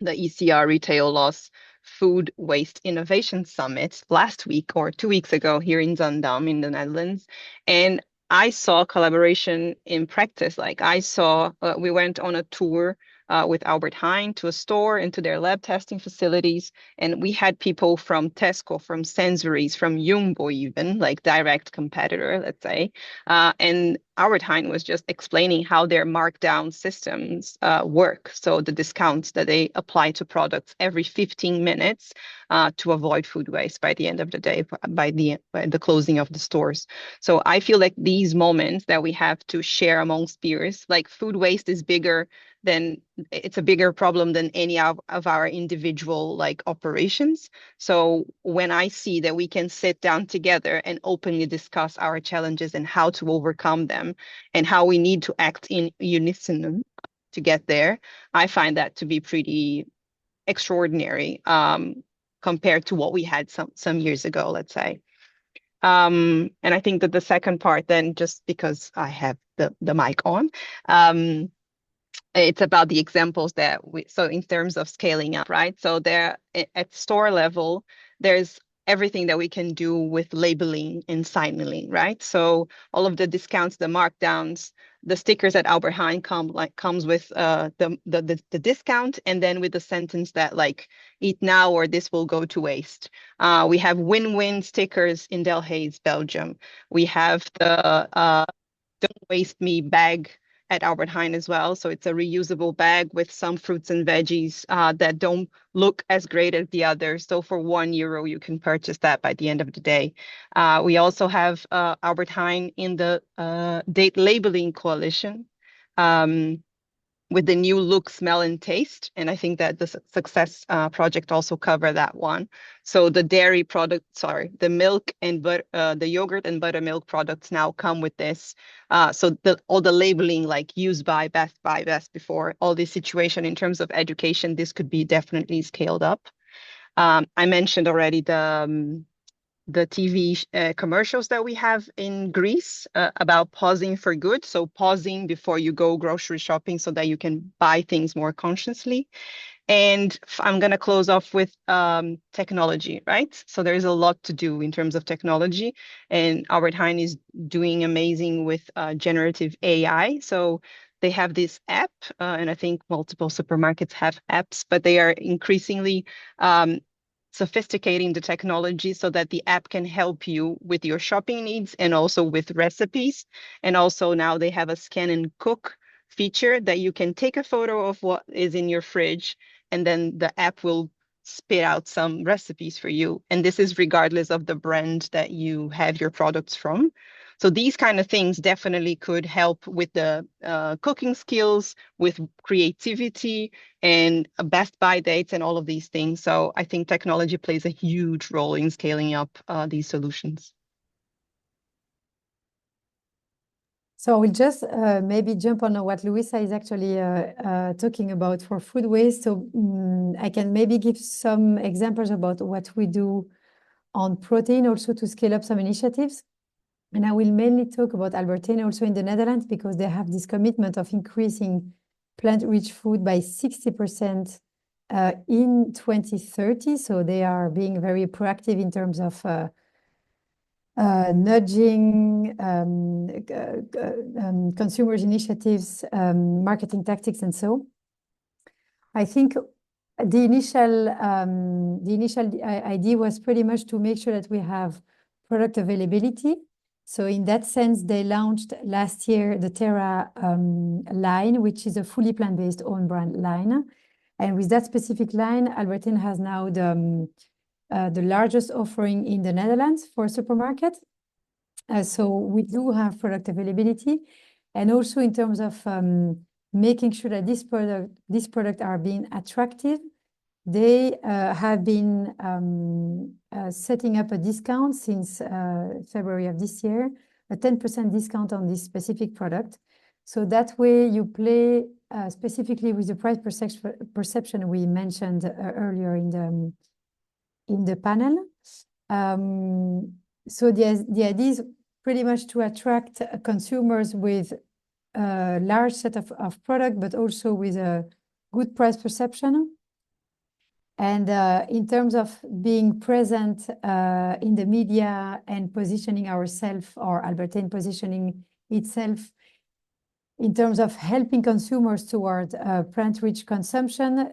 the ECR Retail Loss Food Waste Innovation Summit last week or 2 weeks ago here in Zandam in the Netherlands. And I saw collaboration in practice. Like I saw, we went on a tour with Albert Heijn to a store and to their lab testing facilities. And we had people from Tesco, from Sensories, from Jumbo even, like direct competitor, let's say. And Albert Heijn was just explaining how their markdown systems work. So the discounts that they apply to products every 15 minutes to avoid food waste by the end of the day, by the closing of the stores. So I feel like these moments that we have to share amongst peers, like food waste is bigger than, it's a bigger problem than any of our individual like operations. So when I see that we can sit down together and openly discuss our challenges and how to overcome them and how we need to act in unison to get there, I find that to be pretty extraordinary compared to what we had some years ago, let's say. And I think that the second part then, just because I have the mic on, it's about the examples that so in terms of scaling up, right? So there at store level, there's everything that we can do with labeling and signaling, right? So all of the discounts, the markdowns, the stickers at Albert Heijn comes with the discount, and then with the sentence that like eat now or this will go to waste. We have win-win stickers in Delhaize, Belgium. We have the don't waste me bag at Albert Heijn as well. So it's a reusable bag with some fruits and veggies that don't look as great as the others. So for €1, you can purchase that by the end of the day. We also have Albert Heijn in the date labeling coalition with the new look, smell, and taste. And I think that the Success project also covered that one. So the dairy product, the milk and the yogurt and buttermilk products now come with this. So all the labeling, like use by, best before, all this situation in terms of education, this could be definitely scaled up. I mentioned already the TV commercials that we have in Greece about pausing for good. So pausing before you go grocery shopping so that you can buy things more consciously. And I'm going to close off with technology, right? So there's a lot to do in terms of technology. And Albert Heijn is doing amazing with generative AI. So they have this app, and I think multiple supermarkets have apps, but they are increasingly sophisticating the technology so that the app can help you with your shopping needs and also with recipes. And also now they have a scan and cook feature that you can take a photo of what is in your fridge, and then the app will spit out some recipes for you. And this is regardless of the brand that you have your products from. So these kind of things definitely could help with the cooking skills, with creativity and best by dates and all of these things. So I think technology plays a huge role in scaling up these solutions. So we'll just maybe jump on what Luisa is actually talking about for food waste. So I can maybe give some examples about what we do on protein also to scale up some initiatives. And I will mainly talk about Albert Heijn also in the Netherlands, because they have this commitment of increasing plant-rich food by 60% in 2030. So they are being very proactive in terms of nudging consumers' initiatives, marketing tactics, and so. I think the initial idea was pretty much to make sure that we have product availability. So in that sense, they launched last year the Terra line, which is a fully plant-based own brand line. And with that specific line, Albert Heijn has now the largest offering in the Netherlands for supermarket. So we do have product availability. And also in terms of making sure that these products are being attractive, they have been setting up a discount since February of this year, a 10% discount on this specific product. So that way you play specifically with the price perception we mentioned earlier in the panel. So the idea is pretty much to attract consumers with a large set of product, but also with a good price perception. And in terms of being present in the media and positioning ourselves, or Albertine positioning itself in terms of helping consumers toward plant-rich consumption,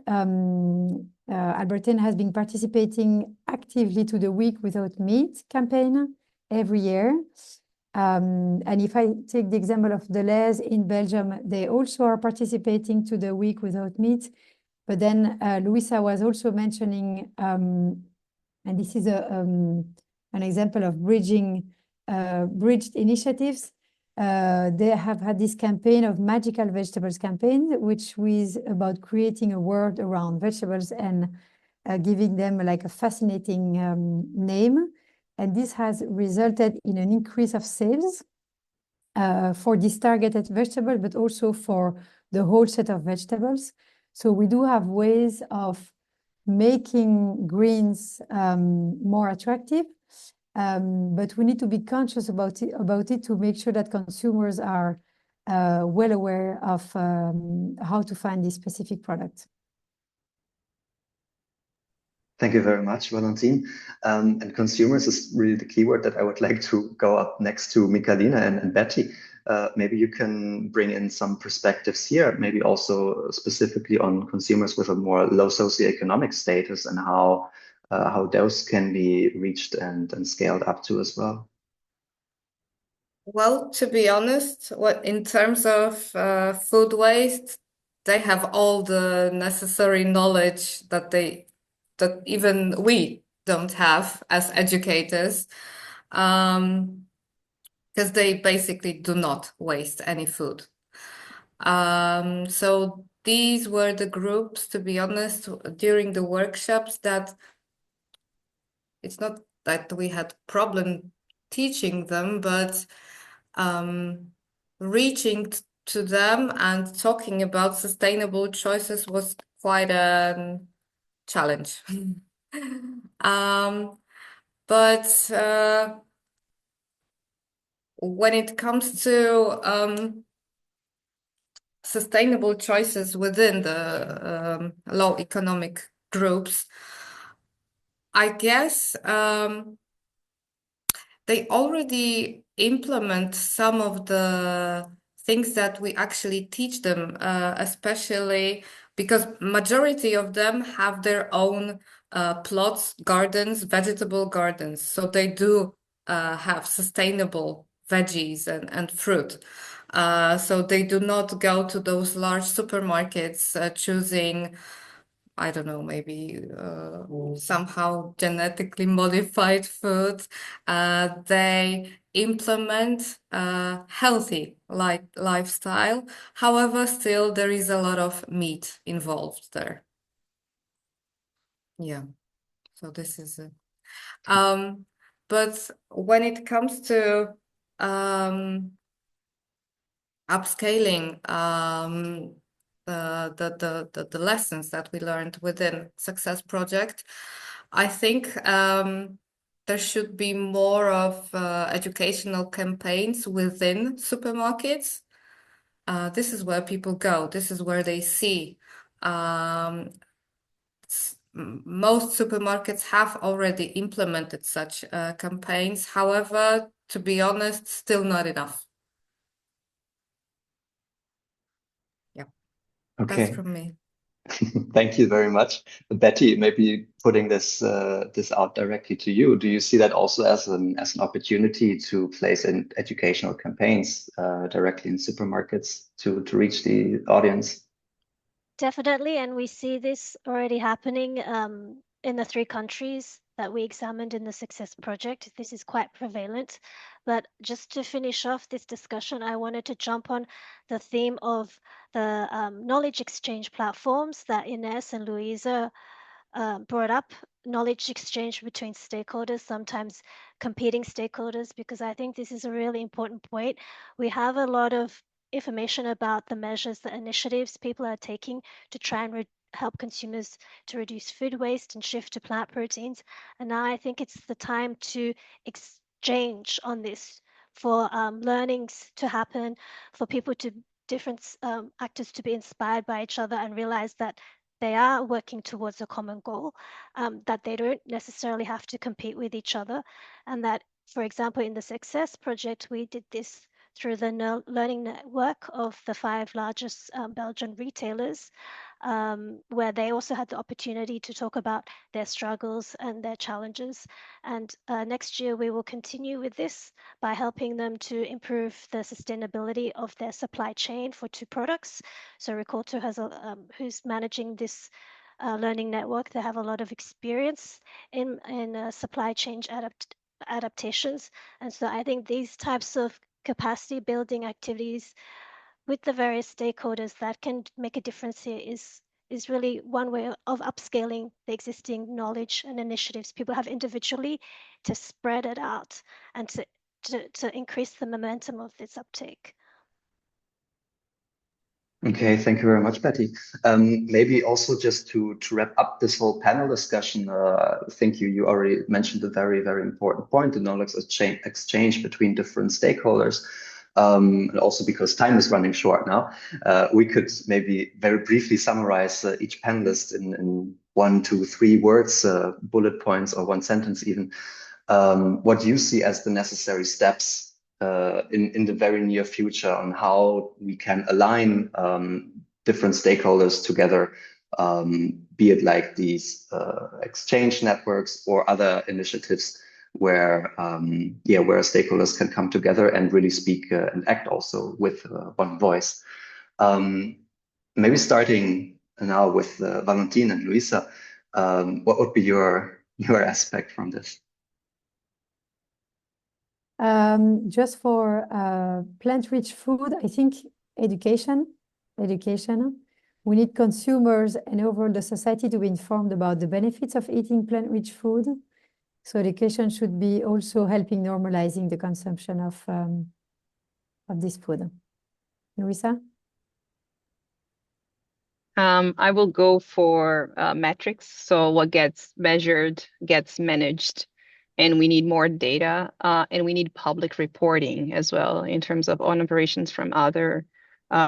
Albertine has been participating actively to the Week Without Meat campaign every year. And if I take the example of Deleuze in Belgium, they also are participating to the Week Without Meat. But then Louisa was also mentioning, and this is an example of bridged initiatives. They have had this campaign of Magical Vegetables campaign, which was about creating a world around vegetables and giving them like a fascinating name. And this has resulted in an increase of sales for this targeted vegetable, but also for the whole set of vegetables. So we do have ways of making greens more attractive, but we need to be conscious about it to make sure that consumers are well aware of how to find this specific product. Thank you very much, Valentine. And consumers is really the keyword that I would like to go up next to Michalina and Betty. Maybe you can bring in some perspectives here, maybe also specifically on consumers with a more low socioeconomic status and how those can be reached and scaled up to as well. Well, to be honest, in terms of food waste, they have all the necessary knowledge that even we don't have as educators, because they basically do not waste any food. So these were the groups, to be honest, during the workshops, that it's not that we had problem teaching them, but reaching to them and talking about sustainable choices was quite a challenge. But when it comes to sustainable choices within the low economic groups, I guess they already implement some of the things that we actually teach them, especially because majority of them have their own plots, gardens, vegetable gardens. So they do have sustainable veggies and fruit. So they do not go to those large supermarkets choosing, I don't know, maybe somehow genetically modified food. They implement healthy lifestyle. However, still there is a lot of meat involved there. Yeah, so this is it. But when it comes to upscaling the lessons that we learned within Success Project, I think there should be more of educational campaigns within supermarkets. This is where people go. This is where they see. Most supermarkets have already implemented such campaigns. However, to be honest, still not enough. Yeah, Okay. that's from me. Thank you very much. Betty, maybe putting this out directly to you. Do you see that also as an opportunity to place in educational campaigns directly in supermarkets to reach the audience? Definitely, and we see this already happening in the 3 countries that we examined in the Success Project. This is quite prevalent. But just to finish off this discussion, I wanted to jump on the theme of the knowledge exchange platforms that Ines and Louisa brought up. Knowledge exchange between stakeholders, sometimes competing stakeholders, because I think this is a really important point. We have a lot of information about the measures, the initiatives people are taking to try and help consumers to reduce food waste and shift to plant proteins. And now I think it's the time to exchange on this, for learnings to happen, for people to different actors to be inspired by each other and realize that they are working towards a common goal, that they don't necessarily have to compete with each other, and that, for example, in the Success project, we did this through the learning network of the 5 largest Belgian retailers, where they also had the opportunity to talk about their struggles and their challenges. And next year, we will continue with this by helping them to improve the sustainability of their supply chain for 2 products. So Ricordo has who's managing this learning network. They have a lot of experience in supply chain adaptations. And so I think these types of capacity building activities with the various stakeholders that can make a difference here is really one way of upscaling the existing knowledge and initiatives people have individually, to spread it out and to increase the momentum of this uptake. Okay, thank you very much, Betty. Maybe also just to wrap up this whole panel discussion, I think you already mentioned a very, very important point, the knowledge exchange between different stakeholders. And also because time is running short now, we could maybe very briefly summarize each panelist in 1, 2, 3 words, bullet points, or 1 sentence even. What you see as the necessary steps in the very near future on how we can align different stakeholders together, be it like these exchange networks or other initiatives where stakeholders can come together and really speak and act also with one voice. Maybe starting now with Valentine and Luisa, what would be your aspect from this? Just for plant-rich food, I think education. We need consumers and overall the society to be informed about the benefits of eating plant-rich food. So education should be also helping normalizing the consumption of this food. Luisa? I will go for metrics. So what gets measured gets managed, and we need more data, and we need public reporting as well in terms of on operations from other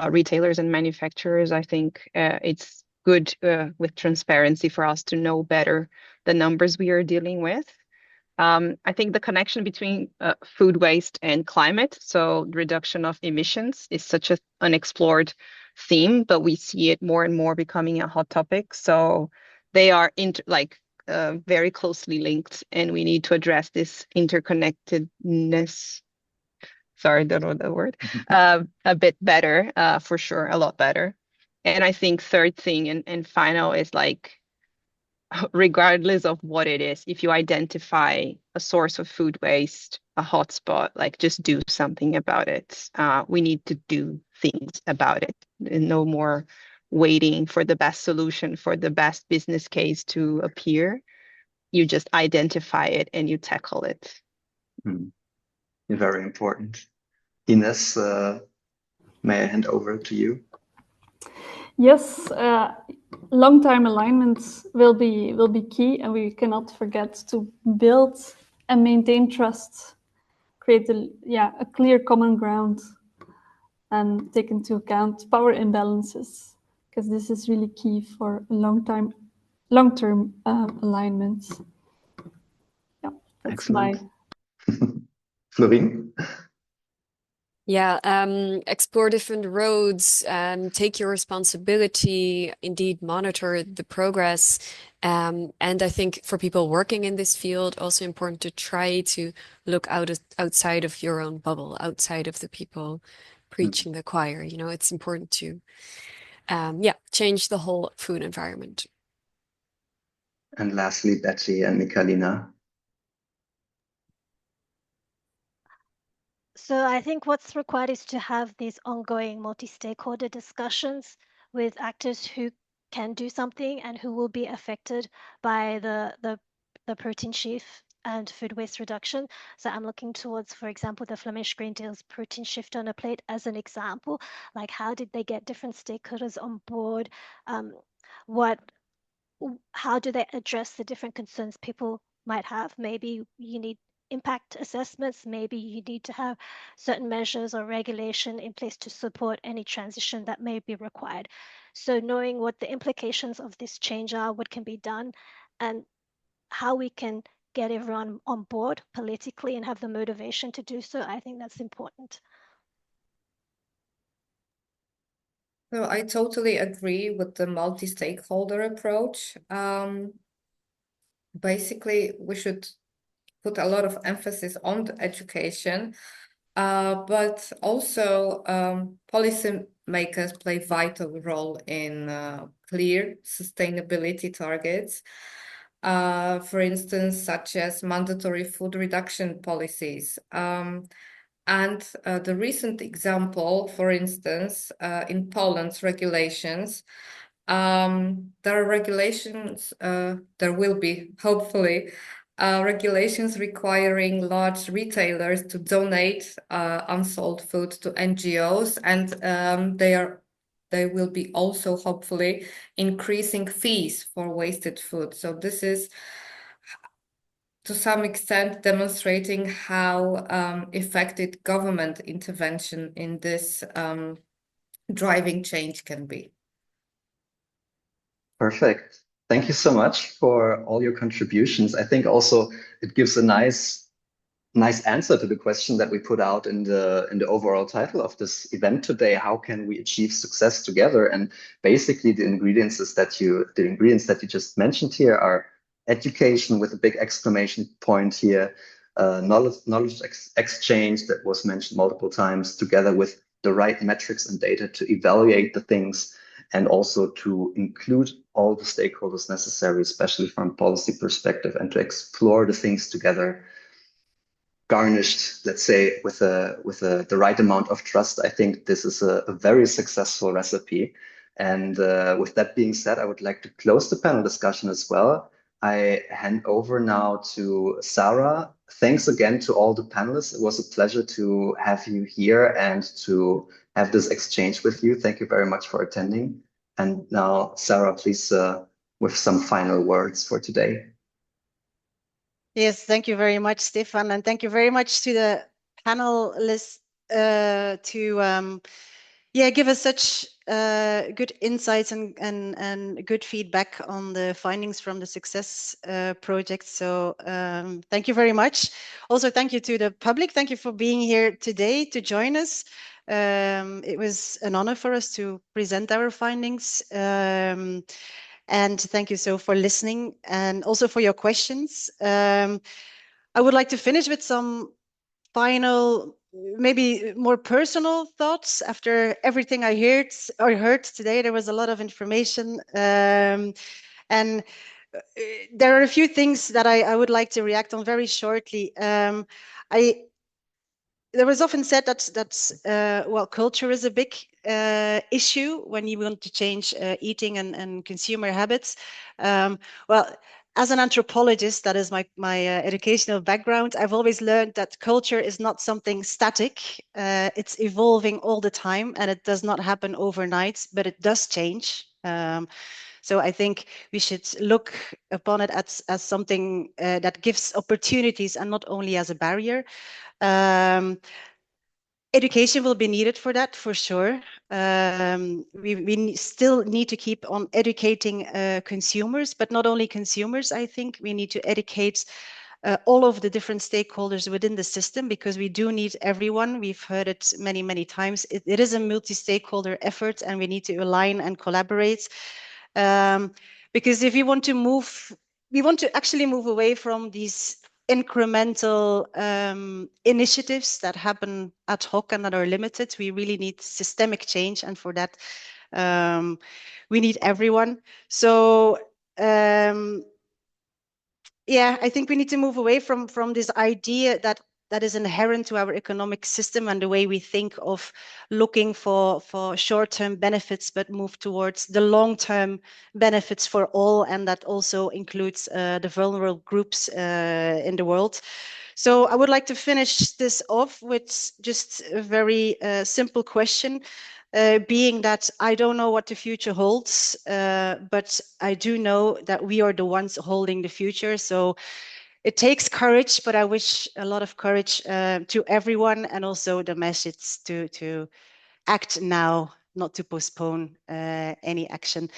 retailers and manufacturers. I think it's good with transparency for us to know better the numbers we are dealing with. I think the connection between food waste and climate, so reduction of emissions, is such an unexplored theme, but we see it more and more becoming a hot topic. So they are very closely linked, and we need to address this interconnectedness. Sorry, don't know the word. A bit better, for sure, a lot better. And I think third thing and final is like, regardless of what it is, if you identify a source of food waste, a hotspot, like just do something about it. We need to do things about it, and no more waiting for the best solution, for the best business case to appear. You just identify it and you tackle it. Very important. Ines, may I hand over to you? Yes, long-term alignments will be key, and we cannot forget to build and maintain trust, create a clear common ground, and take into account power imbalances, because this is really key for long-term alignments. Yeah, that's excellent. Florine? Yeah, explore different roads, take your responsibility, indeed monitor the progress. And I think for people working in this field, also important to try to look outside of your own bubble, outside of the people preaching the choir. You know, it's important to, change the whole food environment. And lastly, Betty and Michalina. So I think what's required is to have these ongoing multi-stakeholder discussions with actors who can do something and who will be affected by the protein shift and food waste reduction. So I'm looking towards, for example, the Flemish Green Deal's protein shift on a plate as an example. Like, how did they get different stakeholders on board? How do they address the different concerns people might have? Maybe you need impact assessments, maybe you need to have certain measures or regulation in place to support any transition that may be required. So knowing what the implications of this change are, what can be done, and how we can get everyone on board politically and have the motivation to do so, I think that's important. So I totally agree with the multi-stakeholder approach. Basically, we should put a lot of emphasis on the education, but also policymakers play a vital role in clear sustainability targets. For instance, such as mandatory food reduction policies. And the recent example, for instance, in Poland's regulations, there are regulations, there will be, hopefully, regulations requiring large retailers to donate unsold food to NGOs, and they will be also hopefully increasing fees for wasted food. So this is to some extent demonstrating how effective government intervention in this driving change can be. Perfect. Thank you so much for all your contributions. I think also it gives a nice answer to the question that we put out in the overall title of this event today. How can we achieve success together? And basically the ingredients that you just mentioned here are education with a big exclamation point here, knowledge exchange that was mentioned multiple times, together with the right metrics and data to evaluate the things, and also to include all the stakeholders necessary, especially from a policy perspective, and to explore the things together, garnished, let's say, with the right amount of trust. I think this is a very successful recipe. And with that being said, I would like to close the panel discussion as well. I hand over now to Sarah. Thanks again to all the panelists. It was a pleasure to have you here and to have this exchange with you. Thank you very much for attending. And now, Sarah, please, with some final words for today. Yes, thank you very much, Stefan, and thank you very much to the panelists to give us such good insights and good feedback on the findings from the Success project. So thank you very much. Also, thank you to the public. Thank you for being here today to join us. It was an honor for us to present our findings. And thank you so for listening and also for your questions. I would like to finish with some final, maybe more personal thoughts. After everything I heard today, there was a lot of information. And there are a few things that I would like to react on very shortly. There was often said that well, culture is a big issue when you want to change eating and consumer habits. Well, as an anthropologist, that is my educational background, I've always learned that culture is not something static. It's evolving all the time, and it does not happen overnight, but it does change. So I think we should look upon it as something that gives opportunities and not only as a barrier. Education will be needed for that, for sure. We still need to keep on educating consumers, but not only consumers. I think we need to educate all of the different stakeholders within the system, because we do need everyone. We've heard it many, many times. It is a multi-stakeholder effort, and we need to align and collaborate. Because if we want to actually move away from these incremental initiatives that happen ad hoc and that are limited. We really need systemic change, and for that we need everyone. So yeah, I think we need to move away from this idea that is inherent to our economic system and the way we think of looking for short-term benefits, but move towards the long-term benefits for all, and that also includes the vulnerable groups in the world. So I would like to finish this off with just a very simple question, being that I don't know what the future holds, but I do know that we are the ones holding the future. So it takes courage, but I wish a lot of courage to everyone, and also the message to act now, not to postpone any action.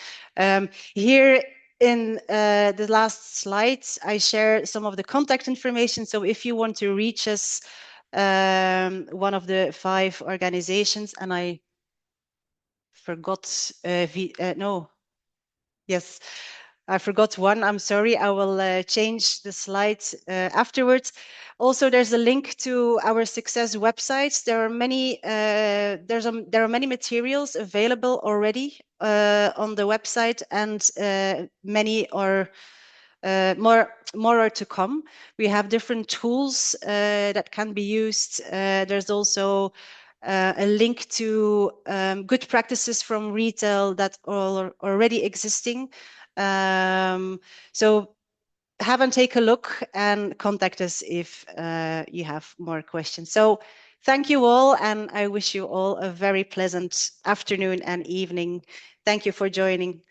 Here in the last slides, I share some of the contact information. So if you want to reach us, one of the 5 organizations, and I forgot, no, yes, I forgot one. I'm sorry. I will change the slides afterwards. Also, there's a link to our success websites. There are many. There are many materials available already on the website, and many are more are to come. We have different tools that can be used. There's also a link to good practices from retail that are already existing. So have and take a look and contact us if you have more questions. So thank you all, and I wish you all a very pleasant afternoon and evening. Thank you for joining.